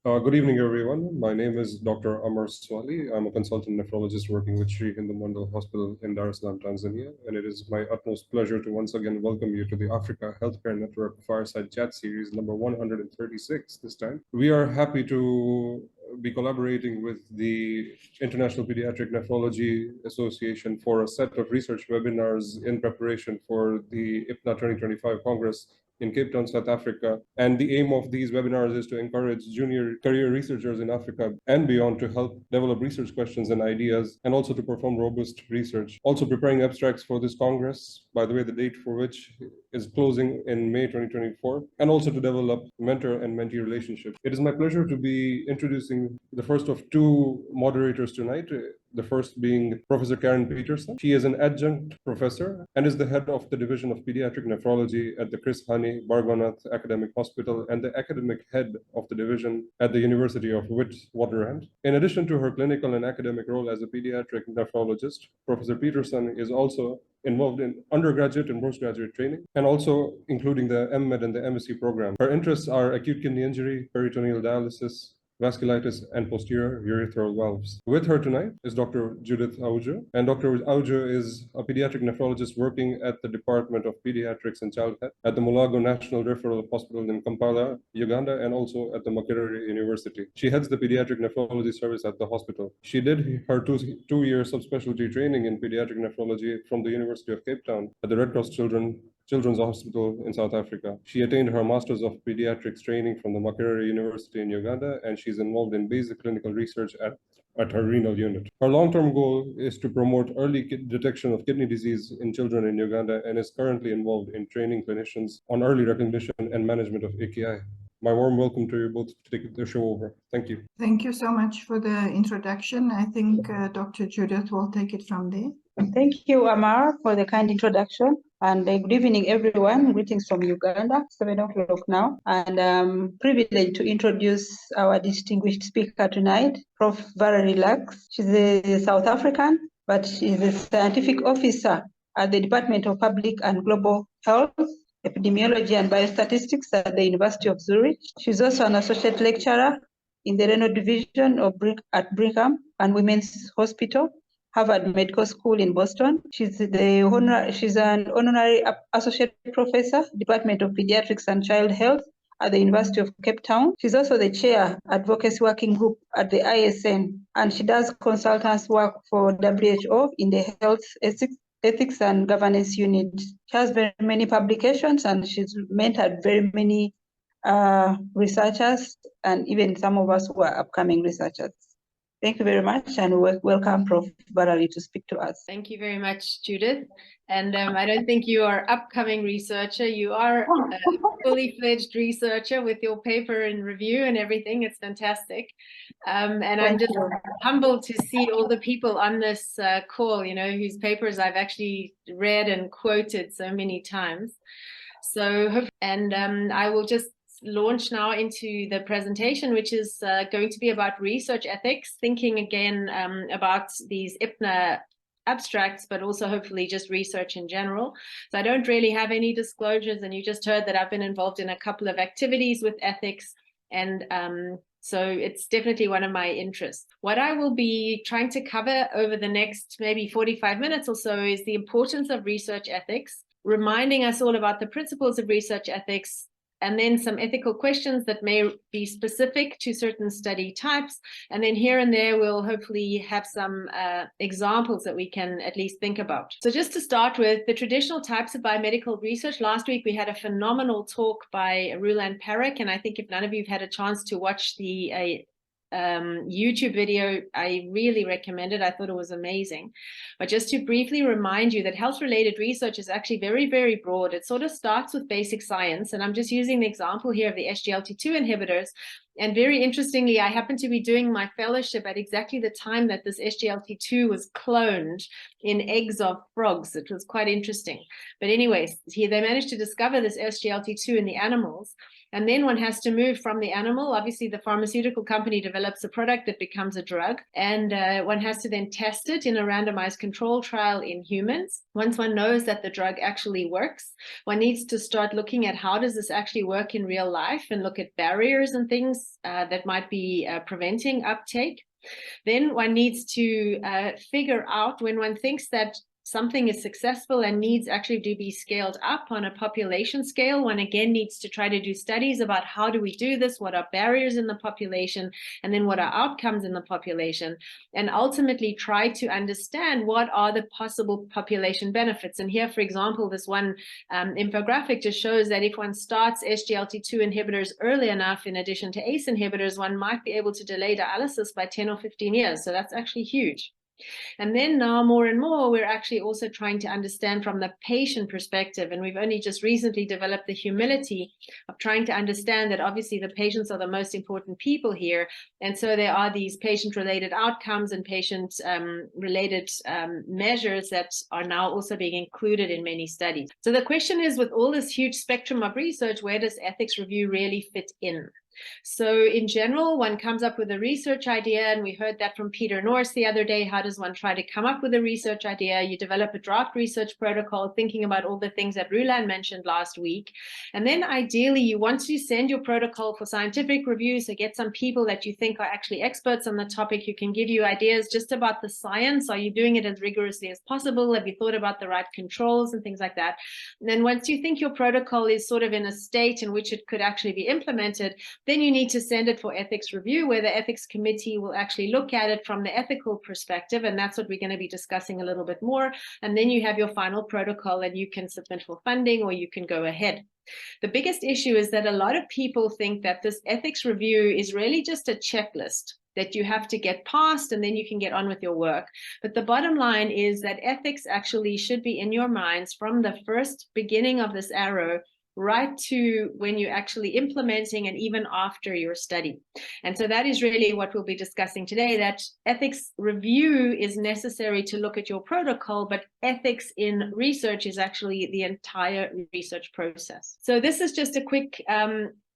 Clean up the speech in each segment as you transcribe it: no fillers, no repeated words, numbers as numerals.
Good evening, everyone. My name is Dr. Amar Swali. I'm a consultant nephrologist working with Sri Hindu Mandal Hospital in Dar es Salaam, Tanzania. And it is my utmost pleasure to once again welcome you to the Africa Healthcare Network Fireside Chat Series number 136 this time. We are happy to be collaborating with the International Pediatric Nephrology Association for a set of research webinars in preparation for the IPNA 2025 Congress in Cape Town, South Africa. And the aim of these webinars is to encourage junior career researchers in Africa and beyond to help develop research questions and ideas, and also to perform robust research. Also preparing abstracts for this Congress, by the way, the date for which is closing in May 2024, and also to develop mentor and mentee relationships. It is my pleasure to be introducing the first of two moderators tonight. The first being Professor Karen Peterson. She is an adjunct professor and is the head of the Division of Pediatric Nephrology at the Chris Hani Bargonath Academic Hospital and the academic head of the division at the University of Witwatersrand. In addition to her clinical and academic role as a pediatric nephrologist, Professor Peterson is also involved in undergraduate and postgraduate training, and also including the MMed and the MSc program. Her interests are acute kidney injury, peritoneal dialysis, vasculitis, and posterior urethral valves. With her tonight is Dr. Judith Aujo, and Dr. Aujo is a pediatric nephrologist working at the Department of Pediatrics and Childhood at the Mulago National Referral Hospital in Kampala, Uganda, and also at the Makerere University. She heads the pediatric nephrology service at the hospital. She did her two-year subspecialty training in pediatric nephrology from the University of Cape Town at the Red Cross Children's Hospital in South Africa. She attained her Masters of Pediatrics training from the Makerere University in Uganda, and she's involved in basic clinical research at her renal unit. Her long-term goal is to promote early detection of kidney disease in children in Uganda and is currently involved in training clinicians on early recognition and management of AKI. My warm welcome to you both to take the show over. Thank you. Thank you so much for the introduction. I think Dr. Judith will take it from there. Thank you, Amar, for the kind introduction. And good evening, everyone. Greetings from Uganda, 7 o'clock now. And I'm privileged to introduce our distinguished speaker tonight, Prof. Valerie Luyckx. She's a South African, but she's a scientific officer at the Department of Public and Global Health, Epidemiology and Biostatistics at the University of Zurich. She's also an associate lecturer in the Renal Division at Brigham and Women's Hospital, Harvard Medical School in Boston. She's an honorary associate professor, Department of Pediatrics and Child Health at the University of Cape Town. She's also the chair, Advocacy Working Group at the ISN, and she does consultants work for WHO in the Health Ethics and Governance Unit. She has very many publications, and she's mentored very many researchers, and even some of us who are upcoming researchers. Thank you very much, and welcome Prof. Valerie to speak to us. Thank you very much, Judith. And I don't think you are upcoming researcher. You are a fully fledged researcher with your paper in review and everything. It's fantastic. And I'm just humbled to see all the people on this call, you know, whose papers I've actually read and quoted so many times. So, and I will just launch now into the presentation, which is going to be about research ethics, thinking again about these IPNA abstracts, but also hopefully just research in general. So I don't really have any disclosures, and you just heard that I've been involved in a couple of activities with ethics, and so it's definitely one of my interests. What I will be trying to cover over the next maybe 45 minutes or so is the importance of research ethics, reminding us all about the principles of research ethics, and then some ethical questions that may be specific to certain study types. And then here and there, we'll hopefully have some examples that we can at least think about. So just to start with, the traditional types of biomedical research. Last week, we had a phenomenal talk by Ruland Parekh, and I think if none of you have had a chance to watch the YouTube video, I really recommend it. I thought it was amazing. But just to briefly remind you that health-related research is actually very, very broad. It sort of starts with basic science, and I'm just using the example here of the SGLT2 inhibitors. And very interestingly, I happened to be doing my fellowship at exactly the time that this SGLT2 was cloned in eggs of frogs. It was quite interesting. But anyways, they managed to discover this SGLT2 in the animals. And then one has to move from the animal. Obviously, the pharmaceutical company develops a product that becomes a drug, and one has to then test it in a randomized control trial in humans. Once one knows that the drug actually works, one needs to start looking at how does this actually work in real life and look at barriers and things that might be preventing uptake. Then one needs to figure out, when one thinks that something is successful and needs actually to be scaled up on a population scale, one again needs to try to do studies about how do we do this, what are barriers in the population, and then what are outcomes in the population, and ultimately try to understand what are the possible population benefits. And here, for example, this one infographic just shows that if one starts SGLT2 inhibitors early enough, in addition to ACE inhibitors, one might be able to delay dialysis by 10 or 15 years. So that's actually huge. And then now more and more, we're actually also trying to understand from the patient perspective. And we've only just recently developed the humility of trying to understand that obviously the patients are the most important people here. And so there are these patient-related outcomes and patient-related measures that are now also being included in many studies. So the question is, with all this huge spectrum of research, where does ethics review really fit in? So in general, one comes up with a research idea, and we heard that from Peter Norris the other day. How does one try to come up with a research idea? You develop a draft research protocol, thinking about all the things that Rulan mentioned last week. And then ideally, you want to send your protocol for scientific review, so get some people that you think are actually experts on the topic who can give you ideas just about the science. Are you doing it as rigorously as possible? Have you thought about the right controls and things like that? And then once you think your protocol is sort of in a state in which it could actually be implemented, then you need to send it for ethics review, where the ethics committee will actually look at it from the ethical perspective. And that's what we're going to be discussing a little bit more. And then you have your final protocol, and you can submit for funding, or you can go ahead. The biggest issue is that a lot of people think that this ethics review is really just a checklist that you have to get past, and then you can get on with your work. But the bottom line is that ethics actually should be in your minds from the first beginning of this arrow right to when you're actually implementing, and even after your study. And so that is really what we'll be discussing today, that ethics review is necessary to look at your protocol, but ethics in research is actually the entire research process. So this is just a quick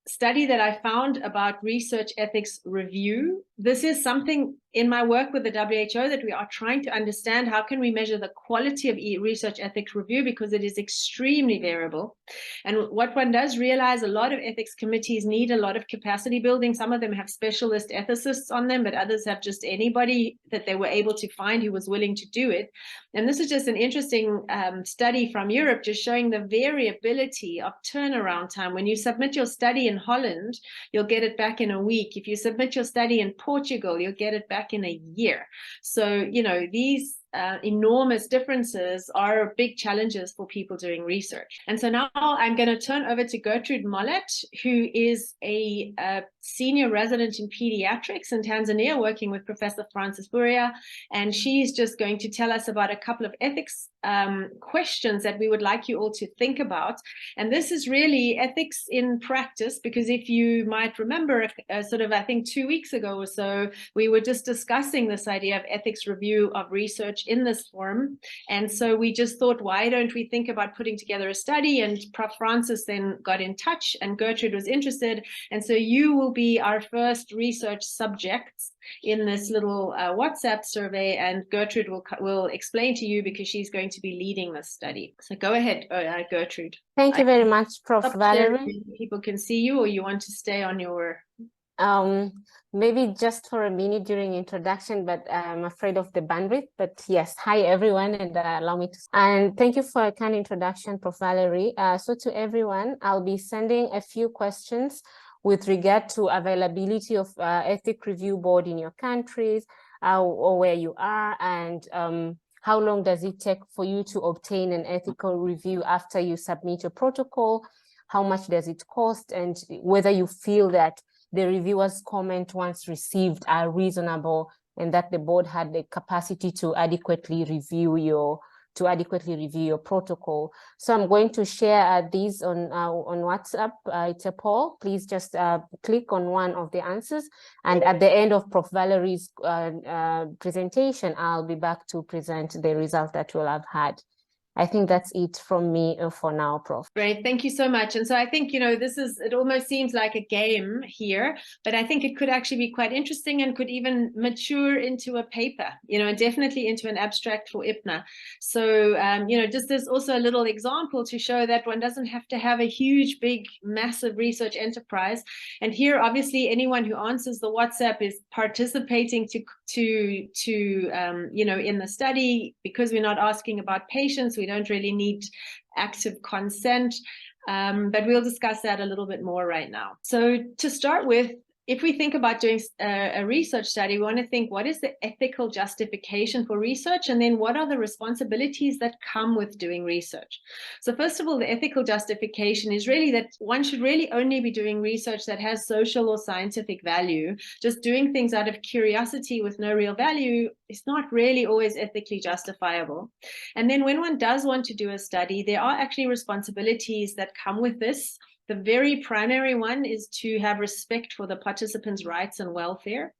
study that I found about research ethics review. This is something in my work with the WHO that we are trying to understand. How can we measure the quality of research ethics review, because it is extremely variable. And what one does realize, a lot of ethics committees need a lot of capacity building. Some of them have specialist ethicists on them, but others have just anybody that they were able to find who was willing to do it. And this is just an interesting study from Europe, just showing the variability of turnaround time. When you submit your study in Holland, you'll get it back in a week. If you submit your study in Portugal, you'll get it back in a year. So, you know, these enormous differences are big challenges for people doing research. And so now I'm going to turn over to Gertrude Mollet, who is a senior resident in pediatrics in Tanzania, working with Professor Francis Buria. And she's just going to tell us about a couple of ethics questions that we would like you all to think about. And this is really ethics in practice, because if you might remember, sort of, I think 2 weeks ago or so, we were just discussing this idea of ethics review of research in this form. And so we just thought, why don't we think about putting together a study? And Prof. Francis then got in touch, and Gertrude was interested. And so you will be our first research subjects in this little WhatsApp survey, and Gertrude will explain to you, because she's going to be leading this study. So go ahead, Gertrude. Thank you very much, Prof. Valerie. People can see you, or you want to stay on your... Maybe just for a minute during introduction, but I'm afraid of the bandwidth. But yes, hi everyone, and allow me to. And thank you for a kind introduction, Prof. Valerie. So to everyone, I'll be sending a few questions with regard to availability of ethic review board in your countries, or where you are, and how long does it take for you to obtain an ethical review after you submit your protocol? How much does it cost? And whether you feel that the reviewer's comment once received are reasonable, and that the board had the capacity to adequately review your protocol. So I'm going to share these on WhatsApp. It's a poll. Please just click on one of the answers. And at the end of Prof. Valerie's presentation, I'll be back to present the result that we'll have had. I think that's it from me for now, Prof. Great, thank you so much. And so I think, it almost seems like a game here, but I think it could actually be quite interesting and could even mature into a paper, and definitely into an abstract for IPNA. So, just as also a little example to show that one doesn't have to have a huge, big, massive research enterprise. And here, obviously, anyone who answers the WhatsApp is participating in the study. Because we're not asking about patients, we don't really need active consent, but we'll discuss that a little bit more right now. So to start with, if we think about doing a research study, we want to think, what is the ethical justification for research? And then what are the responsibilities that come with doing research? So first of all, the ethical justification is really that one should really only be doing research that has social or scientific value. Just doing things out of curiosity with no real value is not really always ethically justifiable. And then when one does want to do a study, there are actually responsibilities that come with this. The very primary one is to have respect for the participants' rights and welfare.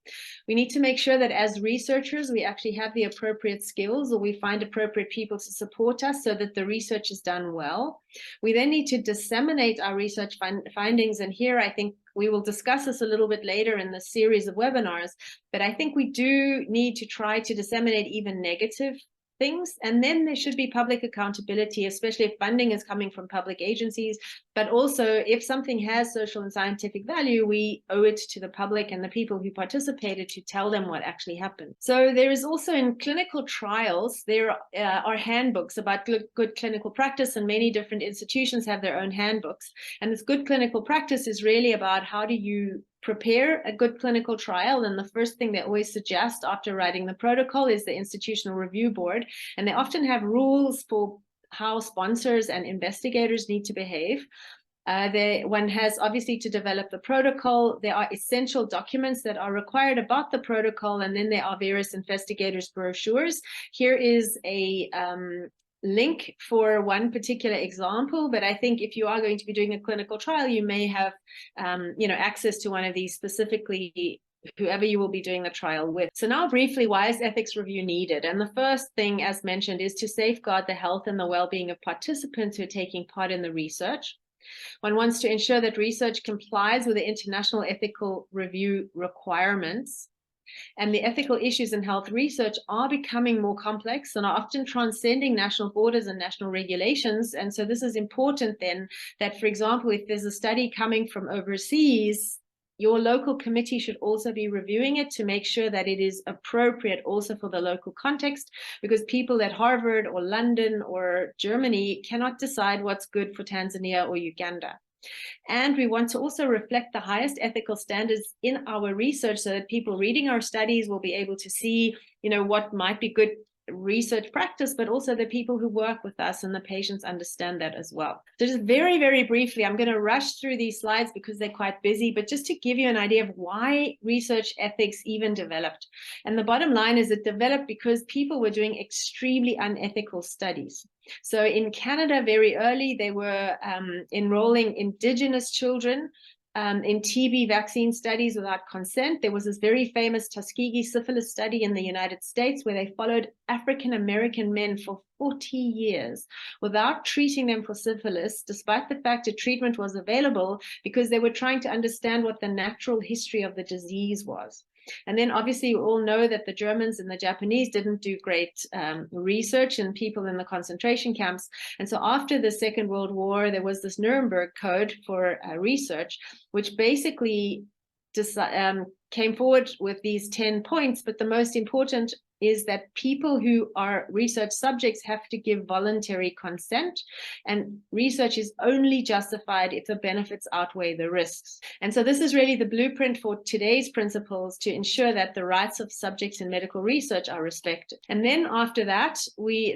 We need to make sure that as researchers, we actually have the appropriate skills, or we find appropriate people to support us so that the research is done well. We then need to disseminate our research findings. And here, I think we will discuss this a little bit later in the series of webinars, but I think we do need to try to disseminate even negative things. And then there should be public accountability, especially if funding is coming from public agencies. But also, if something has social and scientific value, we owe it to the public and the people who participated to tell them what actually happened. So there is also, in clinical trials, there are handbooks about good clinical practice, and many different institutions have their own handbooks. And this good clinical practice is really about how do you prepare a good clinical trial. And the first thing they always suggest after writing the protocol is the institutional review board. And they often have rules for how sponsors and investigators need to behave. One has obviously to develop the protocol. There are essential documents that are required about the protocol, and then there are various investigators' brochures. Here is a link for one particular example, but I think if you are going to be doing a clinical trial, you may have access to one of these specifically, whoever you will be doing the trial with. So now briefly, why is ethics review needed? And the first thing, as mentioned, is to safeguard the health and the well-being of participants who are taking part in the research. One wants to ensure that research complies with the international ethical review requirements. And the ethical issues in health research are becoming more complex and are often transcending national borders and national regulations. And so this is important then that, for example, if there's a study coming from overseas, your local committee should also be reviewing it to make sure that it is appropriate also for the local context, because people at Harvard or London or Germany cannot decide what's good for Tanzania or Uganda. And we want to also reflect the highest ethical standards in our research so that people reading our studies will be able to see, what might be good research practice, but also the people who work with us and the patients understand that as well. So just very, very briefly, I'm going to rush through these slides because they're quite busy, but just to give you an idea of why research ethics even developed. And the bottom line is it developed because people were doing extremely unethical studies. So in Canada, very early, they were enrolling Indigenous children in TB vaccine studies without consent. There was this very famous Tuskegee syphilis study in the United States where they followed African-American men for 40 years without treating them for syphilis, despite the fact that treatment was available, because they were trying to understand what the natural history of the disease was. And then obviously you all know that the Germans and the Japanese didn't do great research in people in the concentration camps. And so after the Second World War, there was this Nuremberg Code for research, which basically came forward with these 10 points. But the most important is that people who are research subjects have to give voluntary consent, and research is only justified if the benefits outweigh the risks. And so this is really the blueprint for today's principles to ensure that the rights of subjects in medical research are respected. And then after that,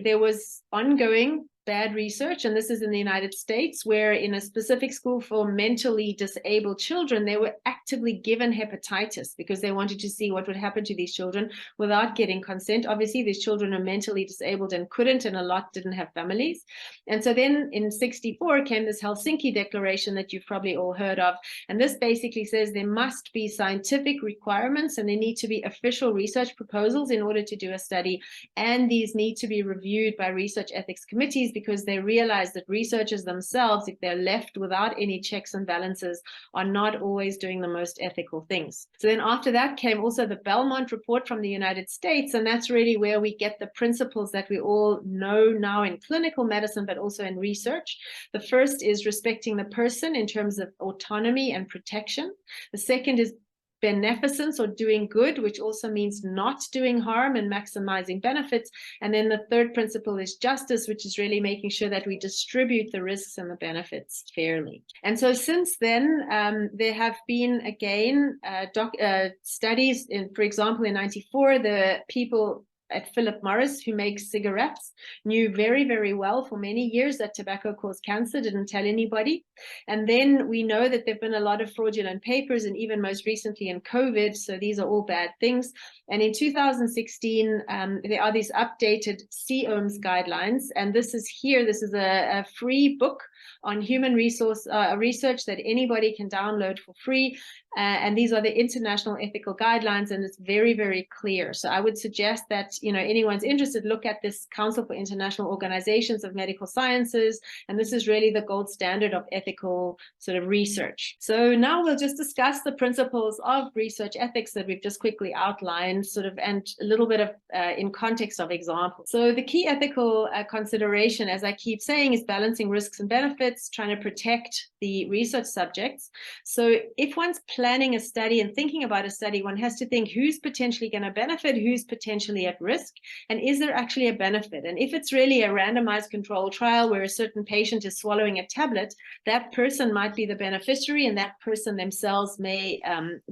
there was ongoing bad research, and this is in the United States, where in a specific school for mentally disabled children, they were actively given hepatitis because they wanted to see what would happen to these children without getting consent. Obviously, these children are mentally disabled and couldn't, and a lot didn't have families. And so then in 1964 came this Helsinki Declaration that you've probably all heard of. And this basically says there must be scientific requirements and there need to be official research proposals in order to do a study. And these need to be reviewed by research ethics committees studies because they realize that researchers themselves, if they're left without any checks and balances, are not always doing the most ethical things. So then after that came also the Belmont report from the United States, and that's really where we get the principles that we all know now in clinical medicine, but also in research. The first is respecting the person in terms of autonomy and protection. The second is beneficence, or doing good, which also means not doing harm and maximizing benefits. And then the third principle is justice, which is really making sure that we distribute the risks and the benefits fairly. And so since then, there have been, again, studies in, for example, in 94, the people at Philip Morris, who makes cigarettes, knew very, very well for many years that tobacco caused cancer, didn't tell anybody. And then we know that there have been a lot of fraudulent papers, and even most recently in COVID, so these are all bad things. And in 2016, there are these updated COMS guidelines, and this is a free book on human resource research that anybody can download for free. And these are the international ethical guidelines, and it's very, very clear. So I would suggest that, you know, anyone's interested, look at this Council for International Organizations of Medical Sciences, and this is really the gold standard of ethical sort of research. So now we'll just discuss the principles of research ethics that we've just quickly outlined, sort of, and a little bit of in context of examples. So the key ethical consideration, as I keep saying, is balancing risks and benefits, trying to protect the research subjects. So if one's planning a study and thinking about a study, one has to think who's potentially going to benefit, who's potentially at risk, and is there actually a benefit? And if it's really a randomized controlled trial where a certain patient is swallowing a tablet, that person might be the beneficiary, and that person themselves may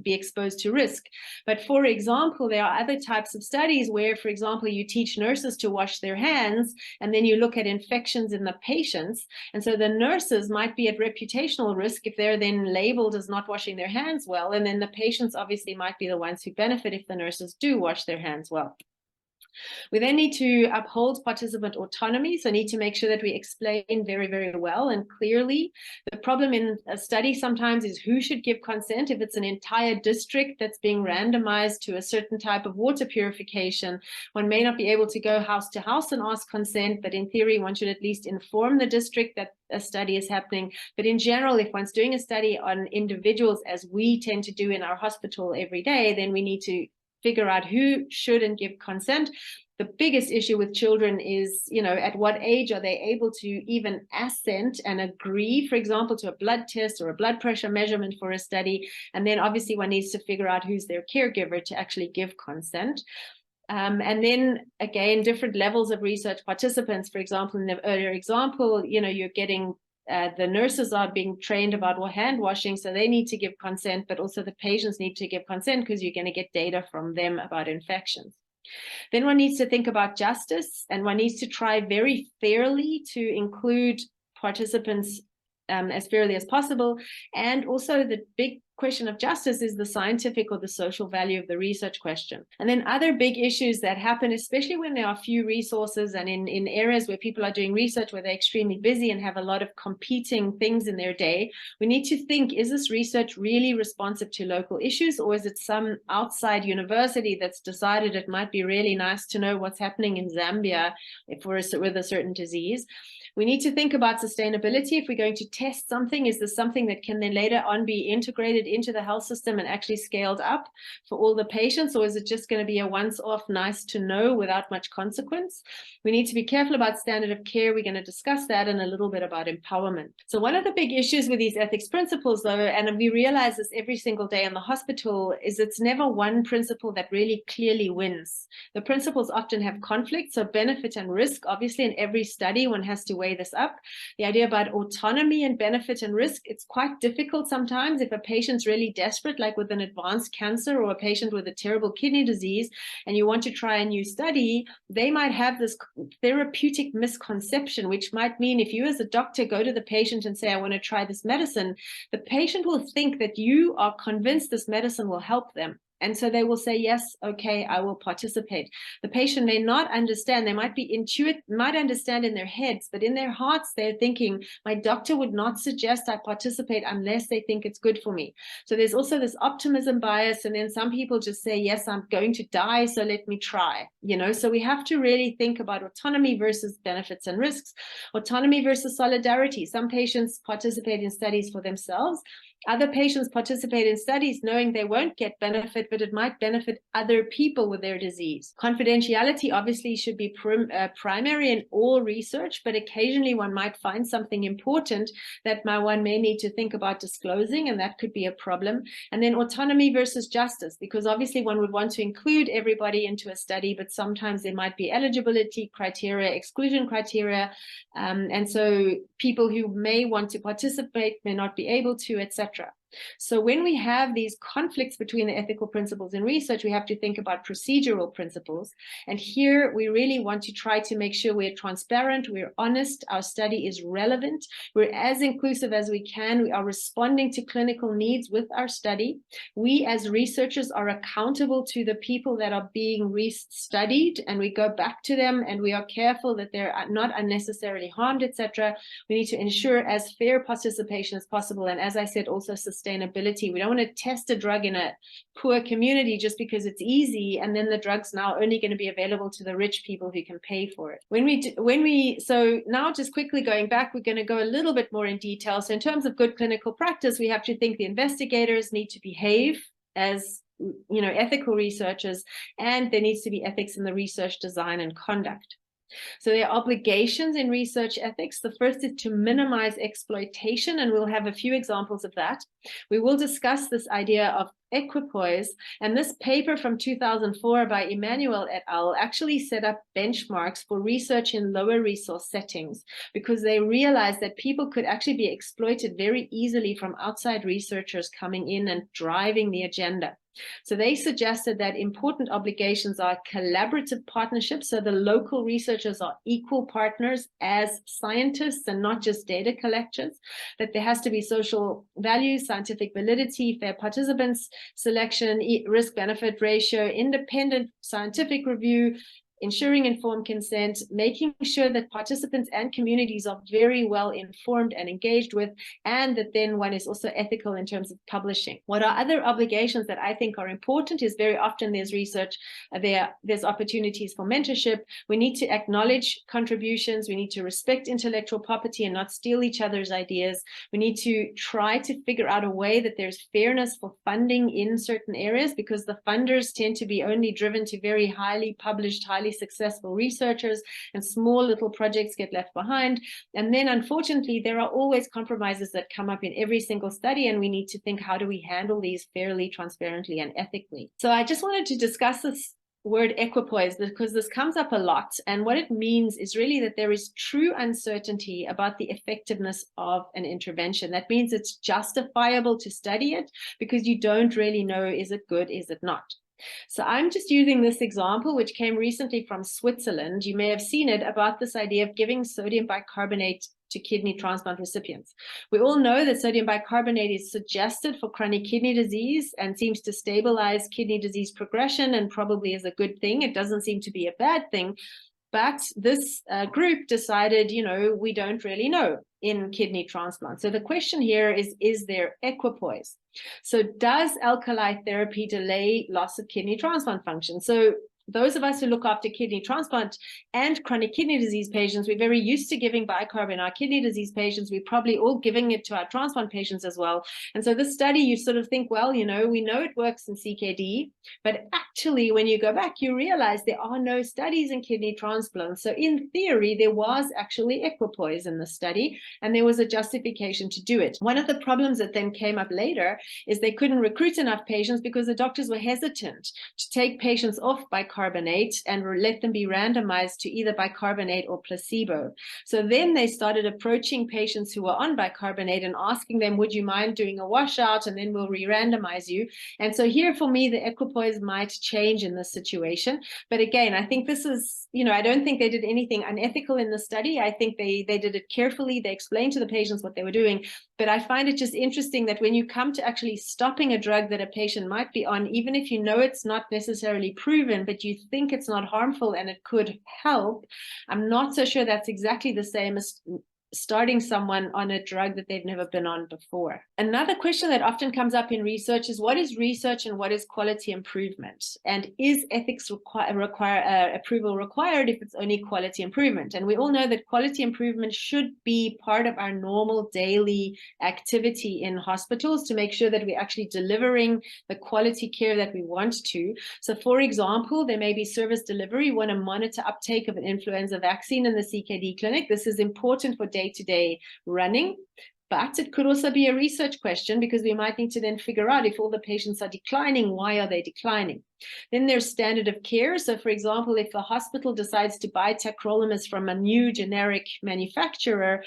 be exposed to risk. But for example, there are other types of studies where, for example, you teach nurses to wash their hands, and then you look at infections in the patients. And so the nurses might be at reputational risk if they're then labeled as not washing their hands well, and then the patients obviously might be the ones who benefit if the nurses do wash their hands well. We then need to uphold participant autonomy, so need to make sure that we explain very, very well and clearly. The problem in a study sometimes is who should give consent. If it's an entire district that's being randomized to a certain type of water purification, one may not be able to go house to house and ask consent, but in theory, one should at least inform the district that a study is happening. But in general, if one's doing a study on individuals, as we tend to do in our hospital every day, then we need to figure out who should and give consent. The biggest issue with children is, you know, at what age are they able to even assent and agree, for example, to a blood test or a blood pressure measurement for a study. And then obviously one needs to figure out who's their caregiver to actually give consent. And then again, different levels of research participants. For example, in the earlier example, you know, you're getting the nurses are being trained about hand washing, so they need to give consent, but also the patients need to give consent because you're going to get data from them about infections. Then one needs to think about justice, and one needs to try very fairly to include participants as fairly as possible. And also the big question of justice is the scientific or the social value of the research question. And then other big issues that happen, especially when there are few resources and in areas where people are doing research where they're extremely busy and have a lot of competing things in their day, we need to think, is this research really responsive to local issues, or is it some outside university that's decided it might be really nice to know what's happening in Zambia with a certain disease? We need to think about sustainability. If we're going to test something, is this something that can then later on be integrated into the health system and actually scaled up for all the patients, or is it just going to be a once-off nice to know without much consequence? We need to be careful about standard of care. We're going to discuss that, and a little bit about empowerment. So one of the big issues with these ethics principles, though, and we realize this every single day in the hospital, is it's never one principle that really clearly wins. The principles often have conflict, so benefit and risk. Obviously, in every study, one has to weigh this up. The idea about autonomy and benefit and risk, it's quite difficult sometimes if a patient's really desperate, like with an advanced cancer or a patient with a terrible kidney disease, and you want to try a new study, they might have this therapeutic misconception, which might mean if you as a doctor go to the patient and say, I want to try this medicine, the patient will think that you are convinced this medicine will help them. And so they will say, yes, okay, I will participate. The patient may not understand. They might be might understand in their heads, but in their hearts, they're thinking, my doctor would not suggest I participate unless they think it's good for me. So there's also this optimism bias. And then some people just say, yes, I'm going to die, so let me try. So we have to really think about autonomy versus benefits and risks, autonomy versus solidarity. Some patients participate in studies for themselves. Other patients participate in studies knowing they won't get benefit, but it might benefit other people with their disease. Confidentiality obviously should be primary in all research, but occasionally one might find something important that one may need to think about disclosing, and that could be a problem. And then autonomy versus justice, because obviously one would want to include everybody into a study, but sometimes there might be eligibility criteria, exclusion criteria, and so people who may want to participate may not be able to, etc. So when we have these conflicts between the ethical principles in research, we have to think about procedural principles. And here we really want to try to make sure we're transparent, we're honest, our study is relevant, we're as inclusive as we can, we are responding to clinical needs with our study. We as researchers are accountable to the people that are being studied, and we go back to them and we are careful that they're not unnecessarily harmed, etc. We need to ensure as fair participation as possible. And as I said, also sustainability. We don't want to test a drug in a poor community just because it's easy, and then the drug's now only going to be available to the rich people who can pay for it. So now just quickly going back, we're going to go a little bit more in detail. So in terms of good clinical practice, we have to think the investigators need to behave as ethical researchers, and there needs to be ethics in the research design and conduct. So there are obligations in research ethics. The first is to minimize exploitation, and we'll have a few examples of that. We will discuss this idea of equipoise, and this paper from 2004 by Emmanuel et al. Actually set up benchmarks for research in lower resource settings, because they realized that people could actually be exploited very easily from outside researchers coming in and driving the agenda. So they suggested that important obligations are collaborative partnerships. So the local researchers are equal partners as scientists and not just data collectors, that there has to be social values, scientific validity, fair participants selection, risk-benefit ratio, independent scientific review, ensuring informed consent, making sure that participants and communities are very well informed and engaged with, and that then one is also ethical in terms of publishing. What are other obligations that I think are important is very often there's research, there's opportunities for mentorship. We need to acknowledge contributions. We need to respect intellectual property and not steal each other's ideas. We need to try to figure out a way that there's fairness for funding in certain areas, because the funders tend to be only driven to very highly published, highly successful researchers, and small little projects get left behind. And then unfortunately, there are always compromises that come up in every single study, and we need to think, how do we handle these fairly, transparently, and ethically? So I just wanted to discuss this word equipoise, because this comes up a lot, and what it means is really that there is true uncertainty about the effectiveness of an intervention. That means it's justifiable to study it because you don't really know, is it good, is it not? So I'm just using this example, which came recently from Switzerland. You may have seen it, about this idea of giving sodium bicarbonate to kidney transplant recipients. We all know that sodium bicarbonate is suggested for chronic kidney disease and seems to stabilize kidney disease progression, and probably is a good thing. It doesn't seem to be a bad thing. But this group decided, we don't really know in kidney transplant. So the question here is there equipoise? So does alkali therapy delay loss of kidney transplant function? So those of us who look after kidney transplant and chronic kidney disease patients, we're very used to giving bicarb in our kidney disease patients. We're probably all giving it to our transplant patients as well. And so this study, you sort of think, well, we know it works in CKD, but actually when you go back, you realize there are no studies in kidney transplant. So in theory, there was actually equipoise in the study, and there was a justification to do it. One of the problems that then came up later is they couldn't recruit enough patients because the doctors were hesitant to take patients off bicarbonate and let them be randomized to either bicarbonate or placebo. So then they started approaching patients who were on bicarbonate and asking them, would you mind doing a washout, and then we'll re-randomize you. And so here for me, the equipoise might change in this situation. But again, I think this is, I don't think they did anything unethical in the study. I think they did it carefully. They explained to the patients what they were doing. But I find it just interesting that when you come to actually stopping a drug that a patient might be on, even if you know it's not necessarily proven, but you think it's not harmful and it could help, I'm not so sure that's exactly the same as starting someone on a drug that they've never been on before. Another question that often comes up in research is, what is research and what is quality improvement? And is ethics approval required if it's only quality improvement? And we all know that quality improvement should be part of our normal daily activity in hospitals to make sure that we're actually delivering the quality care that we want to. So for example, there may be service delivery. We want to monitor uptake of an influenza vaccine in the CKD clinic. This is important for day-to-day running, but it could also be a research question, because we might need to then figure out if all the patients are declining, why are they declining? Then there's standard of care. So for example, if a hospital decides to buy tacrolimus from a new generic manufacturer,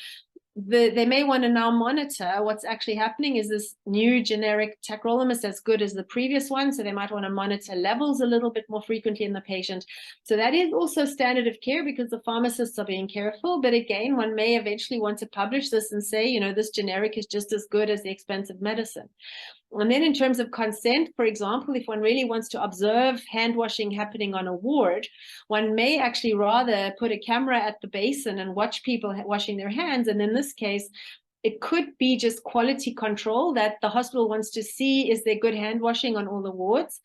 they may want to now monitor what's actually happening. Is this new generic tacrolimus as good as the previous one? So they might want to monitor levels a little bit more frequently in the patient. So that is also standard of care, because the pharmacists are being careful. But again, one may eventually want to publish this and say, this generic is just as good as the expensive medicine. And then in terms of consent, for example, if one really wants to observe hand washing happening on a ward, one may actually rather put a camera at the basin and watch people washing their hands. And in this case, it could be just quality control that the hospital wants to see, is there good hand washing on all the wards?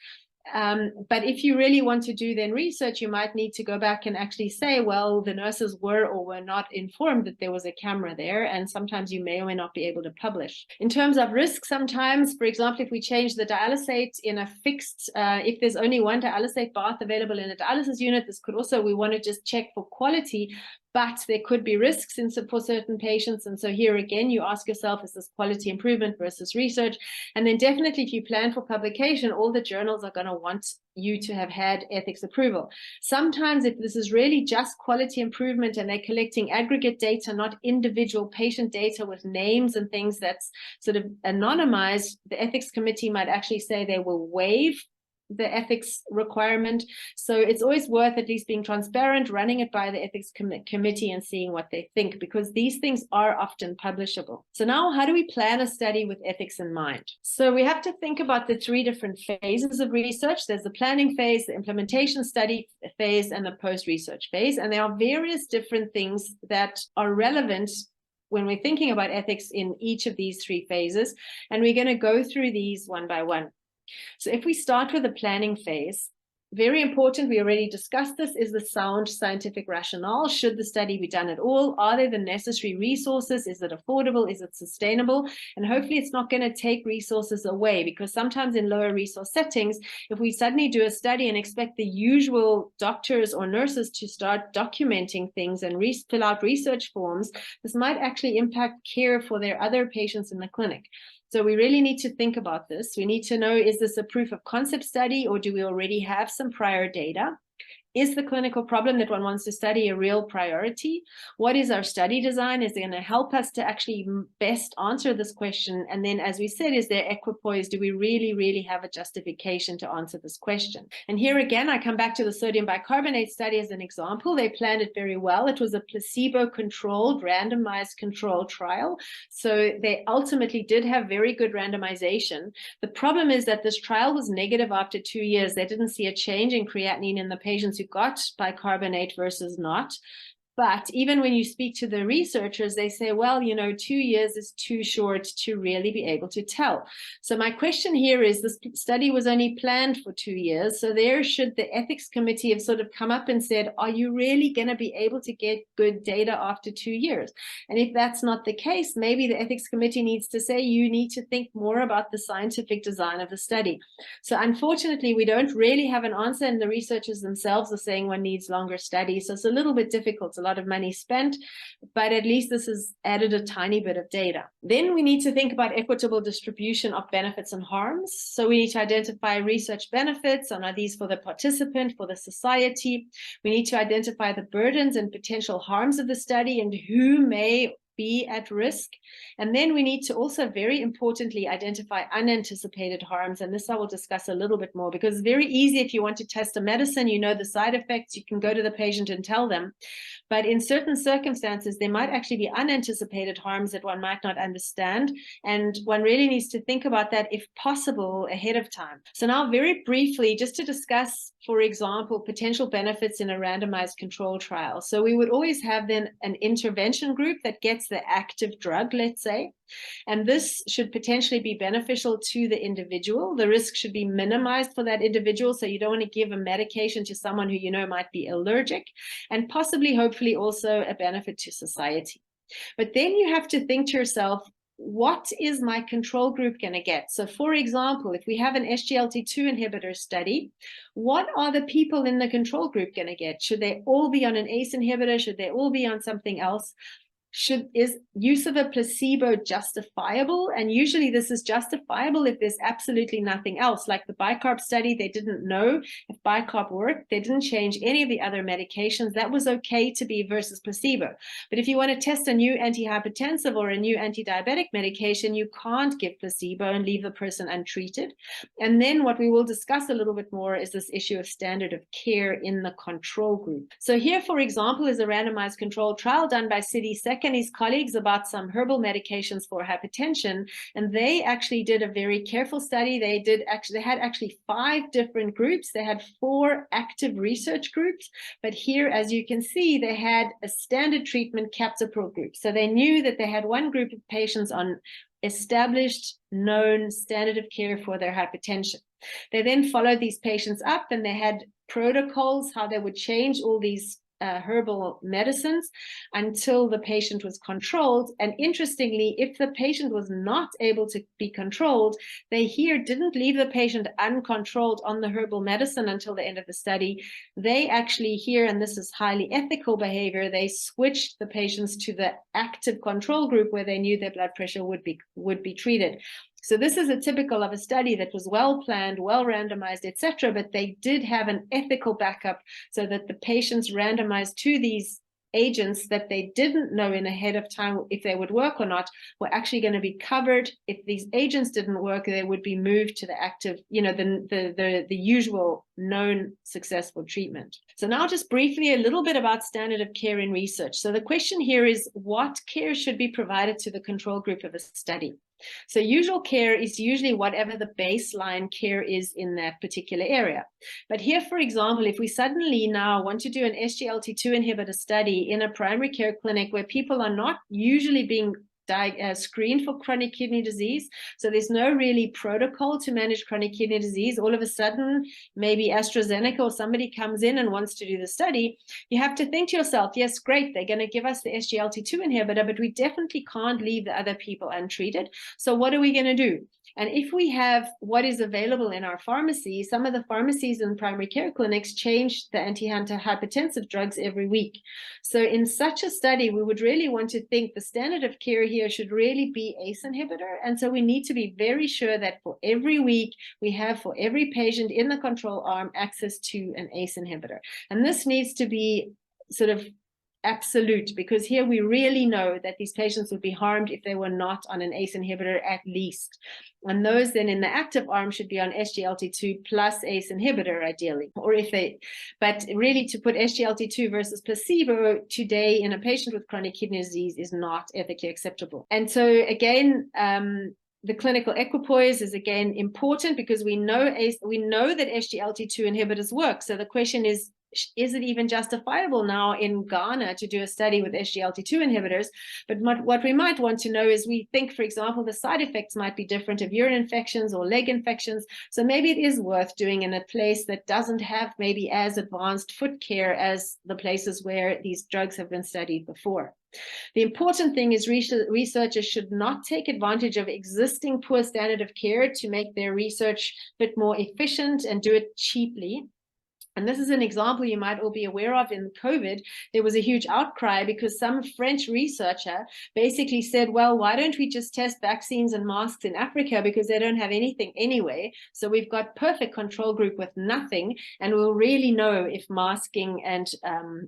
But if you really want to do then research, you might need to go back and actually say, well, the nurses were or were not informed that there was a camera there, and sometimes you may or may not be able to publish. In terms of risk, sometimes, for example, if we change the dialysate in a fixed, if there's only one dialysate bath available in a dialysis unit, this could also, we want to just check for quality, but there could be risks for certain patients. And so here again, you ask yourself, is this quality improvement versus research? And then definitely if you plan for publication, all the journals are going to want you to have had ethics approval. Sometimes if this is really just quality improvement and they're collecting aggregate data, not individual patient data with names and things that's sort of anonymized, the ethics committee might actually say they will waive the ethics requirement. So it's always worth at least being transparent, running it by the ethics committee and seeing what they think, because these things are often publishable. So now, how do we plan a study with ethics in mind? So we have to think about the three different phases of research. There's the planning phase, the implementation study phase, and the post-research phase. And there are various different things that are relevant when we're thinking about ethics in each of these three phases. And we're going to go through these one by one. So if we start with the planning phase, very important, we already discussed this, is the sound scientific rationale. Should the study be done at all? Are there the necessary resources? Is it affordable? Is it sustainable? And hopefully it's not going to take resources away, because sometimes in lower resource settings, if we suddenly do a study and expect the usual doctors or nurses to start documenting things and fill out research forms, this might actually impact care for their other patients in the clinic. So we really need to think about this. We need to know, is this a proof of concept study, or do we already have some prior data? Is the clinical problem that one wants to study a real priority? What is our study design? Is it going to help us to actually best answer this question? And then, as we said, is there equipoise? Do we really have a justification to answer this question? And here again, I come back to the sodium bicarbonate study as an example. They planned it very well. It was a placebo-controlled, randomized controlled trial. So they ultimately did have very good randomization. The problem is that this trial was negative after 2 years. They didn't see a change in creatinine in the patients who got bicarbonate versus not. But even when you speak to the researchers, they say, well, 2 years is too short to really be able to tell. So my question here is, this study was only planned for 2 years. So there should the ethics committee have sort of come up and said, are you really going to be able to get good data after 2 years? And if that's not the case, maybe the ethics committee needs to say, you need to think more about the scientific design of the study. So unfortunately, we don't really have an answer, and the researchers themselves are saying one needs longer studies. So it's a little bit difficult. It's a lot of money spent, but at least this has added a tiny bit of data. Then we need to think about equitable distribution of benefits and harms. So we need to identify research benefits, and are these for the participant, for the society? We need to identify the burdens and potential harms of the study, and who may be at risk. And then we need to also very importantly identify unanticipated harms. And this I will discuss a little bit more, because it's very easy if you want to test a medicine, you know the side effects, you can go to the patient and tell them. But in certain circumstances, there might actually be unanticipated harms that one might not understand. And one really needs to think about that, if possible, ahead of time. So now very briefly, just to discuss, for example, potential benefits in a randomized control trial. So we would always have then an intervention group that gets the active drug, let's say. And this should potentially be beneficial to the individual. The risk should be minimized for that individual. So you don't want to give a medication to someone who you know might be allergic, and possibly, hopefully, also a benefit to society. But then you have to think to yourself, what is my control group going to get? So for example, if we have an SGLT2 inhibitor study, what are the people in the control group going to get? Should they all be on an ACE inhibitor? Should they all be on something else? Is use of a placebo justifiable? And usually this is justifiable if there's absolutely nothing else. Like the bicarb study, they didn't know if bicarb worked. They didn't change any of the other medications. That was okay to be versus placebo. But if you want to test a new antihypertensive or a new anti-diabetic medication, you can't give placebo and leave the person untreated. And then what we will discuss a little bit more is this issue of standard of care in the control group. So here, for example, is a randomized controlled trial done by Series-136 and his colleagues about some herbal medications for hypertension. And they actually did a very careful study. They had actually 5 different groups. They had 4 active research groups. But here, as you can see, they had a standard treatment captopril group. So they knew that they had one group of patients on established, known standard of care for their hypertension. They then followed these patients up, and they had protocols, how they would change all these herbal medicines until the patient was controlled. And interestingly, if the patient was not able to be controlled, they here didn't leave the patient uncontrolled on the herbal medicine until the end of the study. They actually here, and this is highly ethical behavior, they switched the patients to the active control group where they knew their blood pressure would be treated. So this is a typical of a study that was well planned, well randomized, etc., but they did have an ethical backup so that the patients randomized to these agents that they didn't know in ahead of time if they would work or not were actually going to be covered. If these agents didn't work, they would be moved to the active, the usual known successful treatment. So now just briefly a little bit about standard of care in research. So the question here is, what care should be provided to the control group of a study? So usual care is usually whatever the baseline care is in that particular area. But here, for example, if we suddenly now want to do an SGLT2 inhibitor study in a primary care clinic where people are not usually being screened for chronic kidney disease, so there's no really protocol to manage chronic kidney disease, all of a sudden maybe AstraZeneca or somebody comes in and wants to do the study, you have to think to yourself, yes, great, they're going to give us the SGLT2 inhibitor, but we definitely can't leave the other people untreated. So what are we going to do? And if we have what is available in our pharmacy, some of the pharmacies and primary care clinics change the antihypertensive drugs every week. So in such a study, we would really want to think the standard of care here should really be ACE inhibitor. And so we need to be very sure that for every week, we have for every patient in the control arm access to an ACE inhibitor. And this needs to be sort of absolute, because here we really know that these patients would be harmed if they were not on an ACE inhibitor at least. And those then in the active arm should be on SGLT2 plus ACE inhibitor ideally, but really to put SGLT2 versus placebo today in a patient with chronic kidney disease is not ethically acceptable. And so again, the clinical equipoise is again important because we know that SGLT2 inhibitors work. So the question is it even justifiable now in Ghana to do a study with SGLT2 inhibitors? But what we might want to know is, we think, for example, the side effects might be different of urine infections or leg infections. So maybe it is worth doing in a place that doesn't have maybe as advanced foot care as the places where these drugs have been studied before. The important thing is researchers should not take advantage of existing poor standard of care to make their research a bit more efficient and do it cheaply. And this is an example you might all be aware of. In COVID, there was a huge outcry because some French researcher basically said, well, why don't we just test vaccines and masks in Africa, because they don't have anything anyway. So we've got perfect control group with nothing, and we'll really know if masking and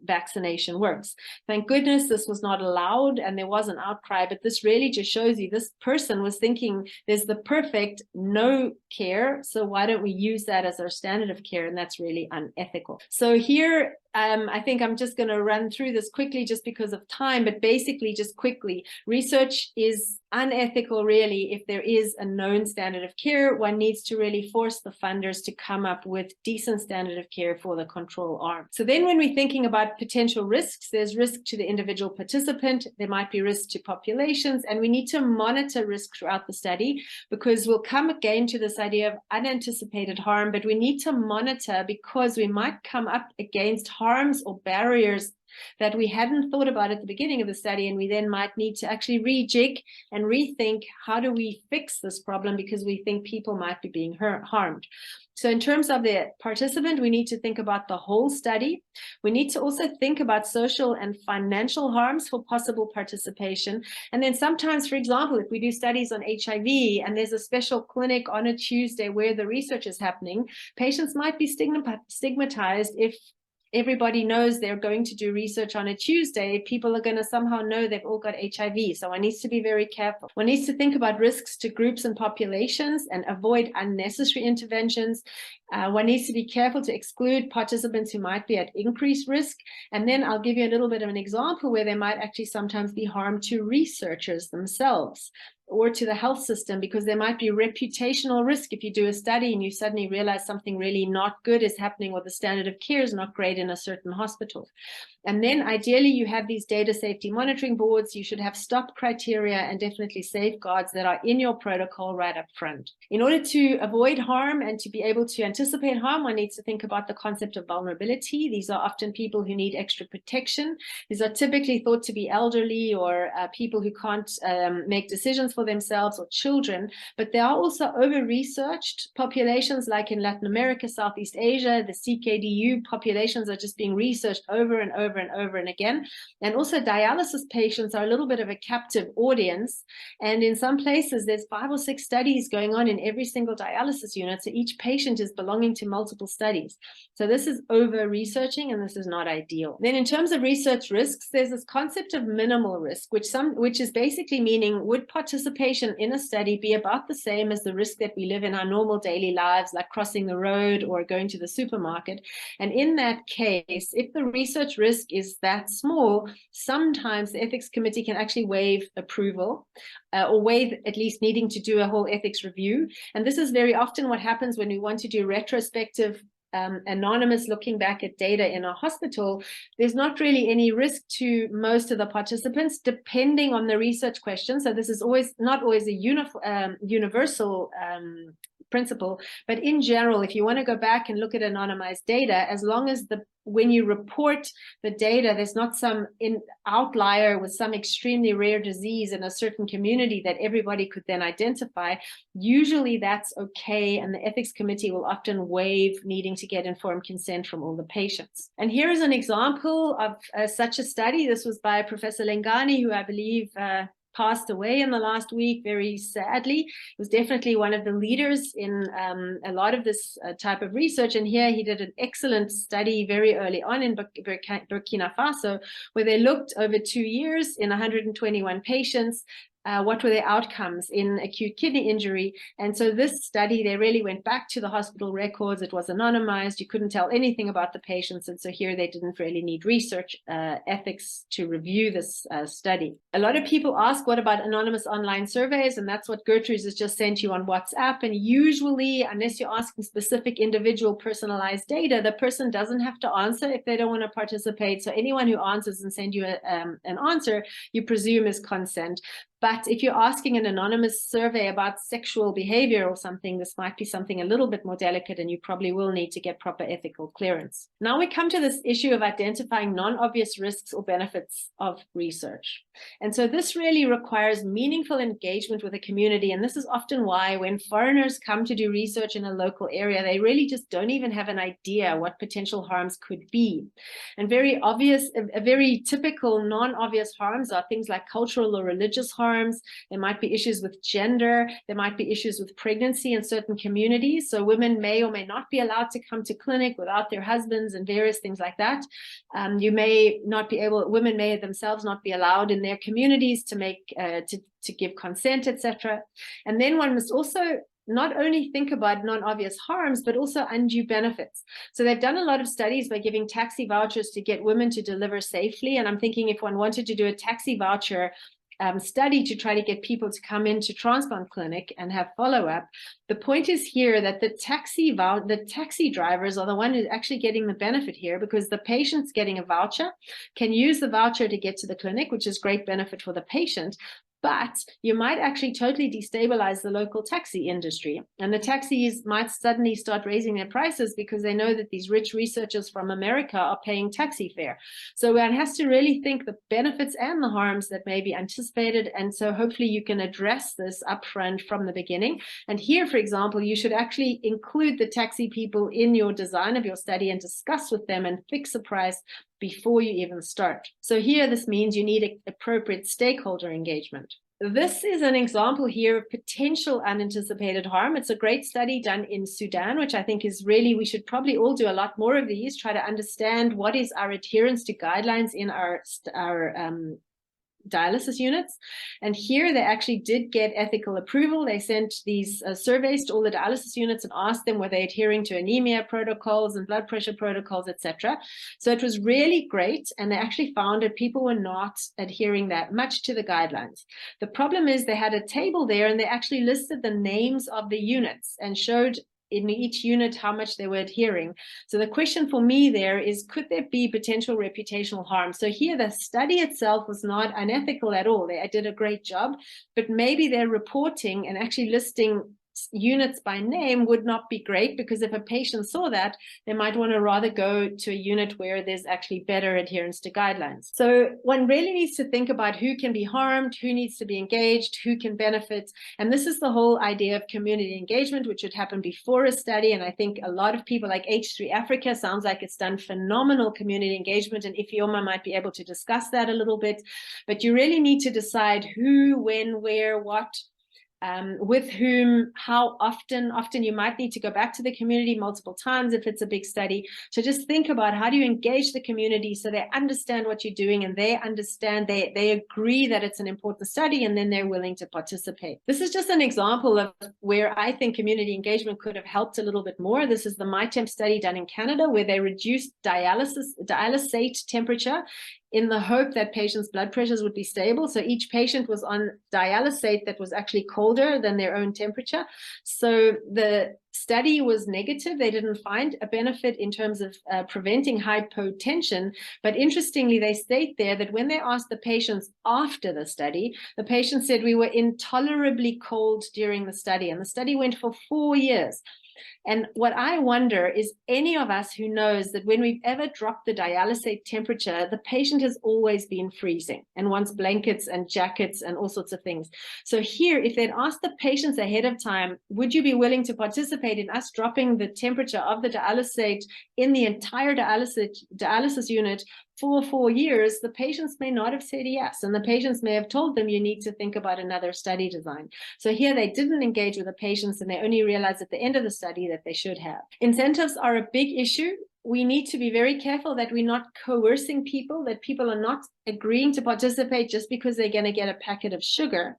vaccination works. Thank goodness this was not allowed and there was an outcry, but this really just shows you this person was thinking there's the perfect no care, so why don't we use that as our standard of care? And that's really unethical. So here, I think I'm just going to run through this quickly just because of time, but basically just quickly, research is unethical really if there is a known standard of care. One needs to really force the funders to come up with decent standard of care for the control arm. So then when we're thinking about potential risks, there's risk to the individual participant, there might be risk to populations, and we need to monitor risk throughout the study, because we'll come again to this idea of unanticipated harm, but we need to monitor because we might come up against harms or barriers that we hadn't thought about at the beginning of the study, and we then might need to actually rejig and rethink how do we fix this problem because we think people might be being harmed. So in terms of the participant, we need to think about the whole study. We need to also think about social and financial harms for possible participation. And then sometimes, for example, if we do studies on HIV and there's a special clinic on a Tuesday where the research is happening, patients might be stigmatized if everybody knows they're going to do research on a Tuesday. People are going to somehow know they've all got HIV. So one needs to be very careful. One needs to think about risks to groups and populations and avoid unnecessary interventions. One needs to be careful to exclude participants who might be at increased risk. And then I'll give you a little bit of an example where there might actually sometimes be harm to researchers themselves or to the health system, because there might be reputational risk if you do a study and you suddenly realize something really not good is happening or the standard of care is not great in a certain hospital. And then ideally you have these data safety monitoring boards. You should have stop criteria and definitely safeguards that are in your protocol right up front. In order to avoid harm and to be able to anticipate harm, one needs to think about the concept of vulnerability. These are often people who need extra protection. These are typically thought to be elderly or people who can't make decisions for themselves, or children, but there are also over-researched populations like in Latin America, Southeast Asia. The CKDU populations are just being researched over and over and over and again. And also dialysis patients are a little bit of a captive audience. And in some places, there's 5 or 6 studies going on in every single dialysis unit. So each patient is belonging to multiple studies. So this is over-researching, and this is not ideal. Then in terms of research risks, there's this concept of minimal risk, which is basically meaning, would participation in a study be about the same as the risk that we live in our normal daily lives, like crossing the road or going to the supermarket? And in that case, if the research risk is that small, sometimes the ethics committee can actually waive approval or waive at least needing to do a whole ethics review. And this is very often what happens when we want to do retrospective anonymous looking back at data in a hospital. There's not really any risk to most of the participants, depending on the research question. So this is not always a universal principle, but in general, if you want to go back and look at anonymized data, as long as when you report the data, there's not some outlier with some extremely rare disease in a certain community that everybody could then identify, usually that's okay, and the ethics committee will often waive needing to get informed consent from all the patients. And here is an example of such a study. This was by Professor Lengani, who I believe passed away in the last week, very sadly. He was definitely one of the leaders in a lot of this type of research. And here he did an excellent study very early on in Burkina Faso, where they looked over 2 years in 121 patients. What were their outcomes in acute kidney injury? And so this study, they really went back to the hospital records. It was anonymized. You couldn't tell anything about the patients. And so here they didn't really need research ethics to review this study. A lot of people ask, what about anonymous online surveys? And that's what Gertrude has just sent you on WhatsApp. And usually, unless you're asking specific individual personalized data, the person doesn't have to answer if they don't want to participate. So anyone who answers and sends you an answer, you presume is consent. But if you're asking an anonymous survey about sexual behavior or something, this might be something a little bit more delicate, and you probably will need to get proper ethical clearance. Now we come to this issue of identifying non-obvious risks or benefits of research. And so this really requires meaningful engagement with the community. And this is often why when foreigners come to do research in a local area, they really just don't even have an idea what potential harms could be. And very typical non-obvious harms are things like cultural or religious harms. There might be issues with gender. There might be issues with pregnancy in certain communities. So women may or may not be allowed to come to clinic without their husbands and various things like that. You may not be able, women may themselves not be allowed in their communities to make, to give consent, etc. And then one must also not only think about non-obvious harms, but also undue benefits. So they've done a lot of studies by giving taxi vouchers to get women to deliver safely. And I'm thinking if one wanted to do a taxi voucher study to try to get people to come into transplant clinic and have follow-up, the point is here that the taxi drivers are the one who's actually getting the benefit here, because the patient's getting a voucher, can use the voucher to get to the clinic, which is great benefit for the patient. But you might actually totally destabilize the local taxi industry. And the taxis might suddenly start raising their prices because they know that these rich researchers from America are paying taxi fare. So one has to really think the benefits and the harms that may be anticipated. And so hopefully you can address this upfront from the beginning. And here, for example, you should actually include the taxi people in your design of your study and discuss with them and fix a price before you even start. So here, this means you need appropriate stakeholder engagement. This is an example here of potential unanticipated harm. It's a great study done in Sudan, which I think is really, we should probably all do a lot more of these, try to understand what is our adherence to guidelines in our dialysis units. And here they actually did get ethical approval. They sent these surveys to all the dialysis units and asked them were they adhering to anemia protocols and blood pressure protocols, etc. So it was really great. And they actually found that people were not adhering that much to the guidelines. The problem is they had a table there and they actually listed the names of the units and showed in each unit how much they were adhering. So the question for me there is, could there be potential reputational harm? So here the study itself was not unethical at all. They did a great job, but maybe their reporting and actually listing units by name would not be great, because if a patient saw that, they might want to rather go to a unit where there's actually better adherence to guidelines. So one really needs to think about who can be harmed, who needs to be engaged, who can benefit. And this is the whole idea of community engagement, which should happen before a study. And I think a lot of people like H3 Africa sounds like it's done phenomenal community engagement, and Ifeoma might be able to discuss that a little bit. But you really need to decide who, when, where, what, with whom, how often. Often you might need to go back to the community multiple times if it's a big study. So just think about how do you engage the community so they understand what you're doing and they understand, they agree that it's an important study, and then they're willing to participate. This is just an example of where I think community engagement could have helped a little bit more. This is the MyTemp study done in Canada, where they reduced dialysate temperature in the hope that patients' blood pressures would be stable. So each patient was on dialysate that was actually colder than their own temperature. So the study was negative. They didn't find a benefit in terms of preventing hypotension. But interestingly, they state there that when they asked the patients after the study, the patients said we were intolerably cold during the study. And the study went for 4 years. And what I wonder is, any of us who knows that when we've ever dropped the dialysate temperature, the patient has always been freezing and wants blankets and jackets and all sorts of things. So here, if they'd asked the patients ahead of time, would you be willing to participate in us dropping the temperature of the dialysate in the entire dialysis unit for 4 years, the patients may not have said yes. And the patients may have told them, you need to think about another study design. So here they didn't engage with the patients, and they only realized at the end of the study that they should have. Incentives are a big issue. We need to be very careful that we're not coercing people, that people are not agreeing to participate just because they're going to get a packet of sugar.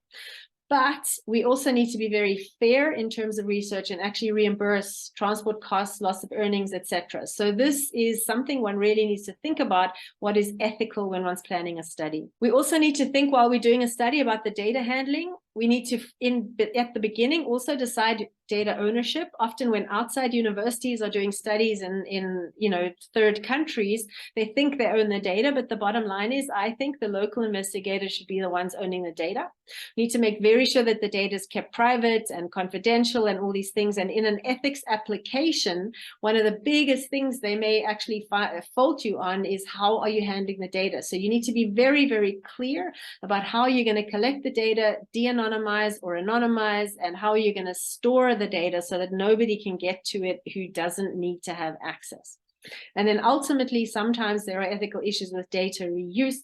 But we also need to be very fair in terms of research and actually reimburse transport costs, loss of earnings, etc. So this is something one really needs to think about, what is ethical when one's planning a study. We also need to think while we're doing a study about the data handling. we need to, at the beginning, also decide data ownership. Often when outside universities are doing studies in third countries, they think they own the data, but the bottom line is, I think the local investigators should be the ones owning the data. We need to make very sure that the data is kept private and confidential and all these things. And in an ethics application, one of the biggest things they may actually fault you on is how are you handling the data. So you need to be very, very clear about how you're going to collect the data, de-anonymize or anonymize, and how you're going to store the data so that nobody can get to it who doesn't need to have access. And then ultimately, sometimes there are ethical issues with data reuse.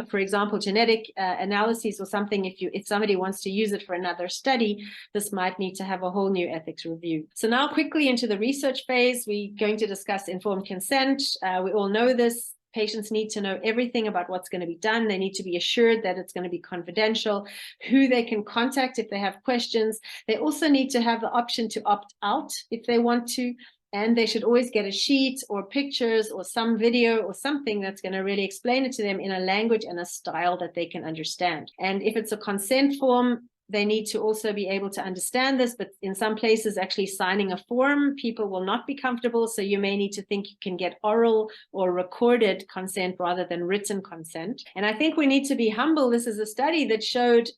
For example, genetic analyses or something, if somebody wants to use it for another study, this might need to have a whole new ethics review. So now quickly into the research phase, we're going to discuss informed consent. We all know this. Patients need to know everything about what's going to be done. They need to be assured that it's going to be confidential, who they can contact if they have questions. They also need to have the option to opt out if they want to. And they should always get a sheet or pictures or some video or something that's going to really explain it to them in a language and a style that they can understand. And if it's a consent form, they need to also be able to understand this, but in some places actually signing a form, people will not be comfortable. So you may need to think you can get oral or recorded consent rather than written consent. And I think we need to be humble. This is a study that showed,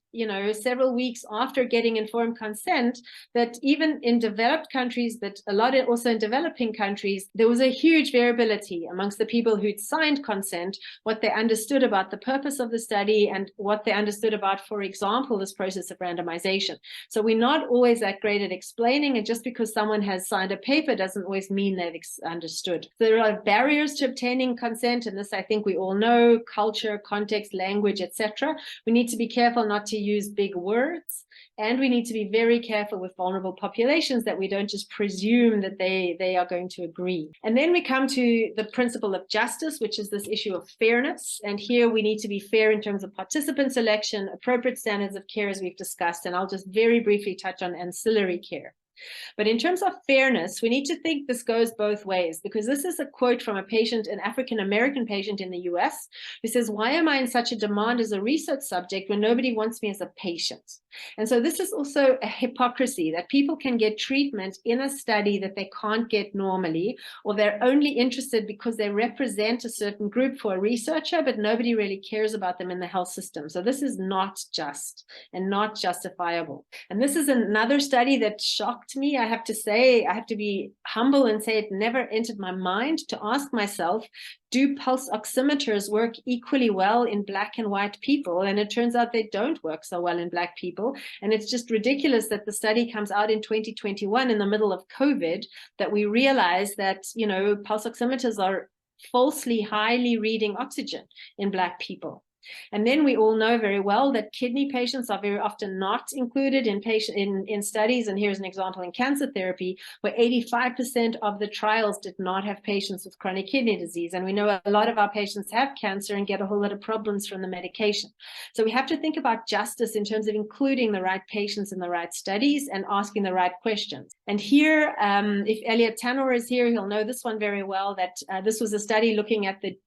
several weeks after getting informed consent, that even in developed countries, but a lot also in developing countries, there was a huge variability amongst the people who'd signed consent, what they understood about the purpose of the study and what they understood about, for example, this process of randomization. So we're not always that great at explaining, and just because someone has signed a paper doesn't always mean they've understood. So there are barriers to obtaining consent, and this I think we all know: culture, context, language, etc. We need to be careful not to use big words, and we need to be very careful with vulnerable populations that we don't just presume that they are going to agree. And then we come to the principle of justice, which is this issue of fairness. And here we need to be fair in terms of participant selection, appropriate standards of care, as we've discussed, and I'll just very briefly touch on ancillary care. But in terms of fairness, we need to think this goes both ways, because this is a quote from a patient, an African-American patient in the US, who says, "Why am I in such a demand as a research subject when nobody wants me as a patient?" And so this is also a hypocrisy, that people can get treatment in a study that they can't get normally, or they're only interested because they represent a certain group for a researcher, but nobody really cares about them in the health system. So this is not just and not justifiable. And this is another study that shocked me. I have to say, I have to be humble and say it never entered my mind to ask myself, do pulse oximeters work equally well in Black and white people? And it turns out they don't work so well in Black people. And it's just ridiculous that the study comes out in 2021 in the middle of COVID, that we realize that, pulse oximeters are falsely highly reading oxygen in Black people. And then we all know very well that kidney patients are very often not included in studies. And here's an example in cancer therapy, where 85% of the trials did not have patients with chronic kidney disease. And we know a lot of our patients have cancer and get a whole lot of problems from the medication. So we have to think about justice in terms of including the right patients in the right studies and asking the right questions. And here, if Elliot Tanner is here, he'll know this one very well, that this was a study looking at the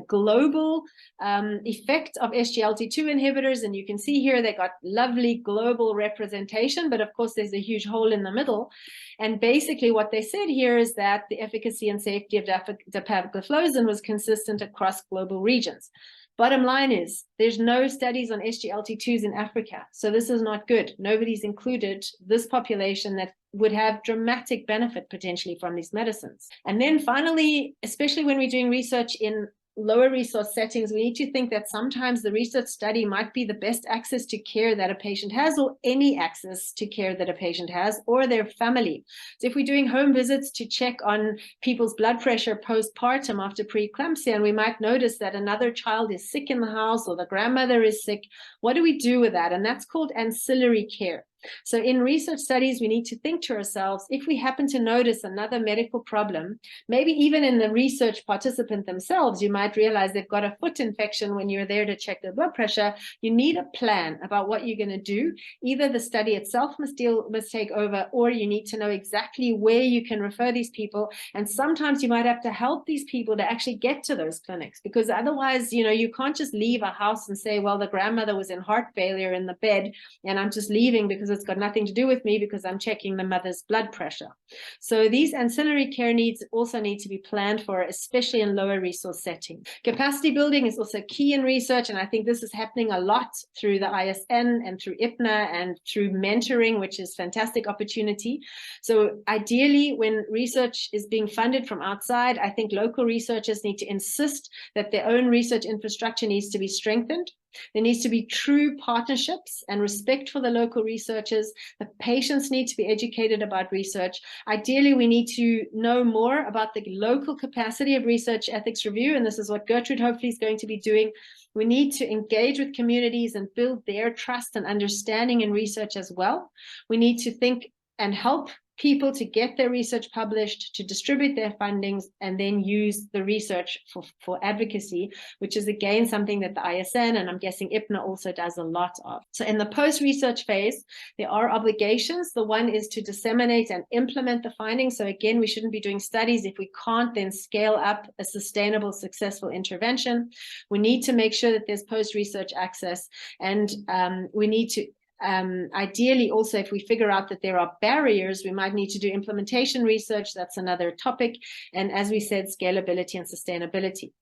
global effect of SGLT2 inhibitors, and you can see here they got lovely global representation, but of course there's a huge hole in the middle. And basically what they said here is that the efficacy and safety of dapagliflozin was consistent across global regions. Bottom line is, there's no studies on SGLT2s in Africa, so this is not good. Nobody's included this population that would have dramatic benefit potentially from these medicines. And then finally, especially when we're doing research in lower resource settings, we need to think that sometimes the research study might be the best access to care that a patient has, or any access to care that a patient has, or their family. So if we're doing home visits to check on people's blood pressure postpartum after preeclampsia, and we might notice that another child is sick in the house or the grandmother is sick, what do we do with that? And that's called ancillary care. So in research studies, we need to think to ourselves, if we happen to notice another medical problem, maybe even in the research participant themselves, you might realize they've got a foot infection when you're there to check their blood pressure. You need a plan about what you're going to do. Either the study itself must take over, or you need to know exactly where you can refer these people. And sometimes you might have to help these people to actually get to those clinics, because otherwise, you can't just leave a house and say, well, the grandmother was in heart failure in the bed and I'm just leaving because it's got nothing to do with me because I'm checking the mother's blood pressure. So these ancillary care needs also need to be planned for, especially in lower resource settings. Capacity building is also key in research, and I think this is happening a lot through the ISN and through IPNA and through mentoring, which is fantastic opportunity. So ideally, when research is being funded from outside, I think local researchers need to insist that their own research infrastructure needs to be strengthened. There needs to be true partnerships and respect for the local researchers. The patients need to be educated about research. Ideally, we need to know more about the local capacity of research ethics review, and this is what Gertrude hopefully is going to be doing. We need to engage with communities and build their trust and understanding in research as well. We need to think and help people to get their research published, to distribute their fundings, and then use the research for advocacy, which is again something that the ISN and I'm guessing IPNA also does a lot of. So in the post-research phase, there are obligations. The one is to disseminate and implement the findings. So again, we shouldn't be doing studies if we can't then scale up a sustainable, successful intervention. We need to make sure that there's post-research access, and we need to ideally also, if we figure out that there are barriers, we might need to do implementation research. That's another topic. And as we said, scalability and sustainability.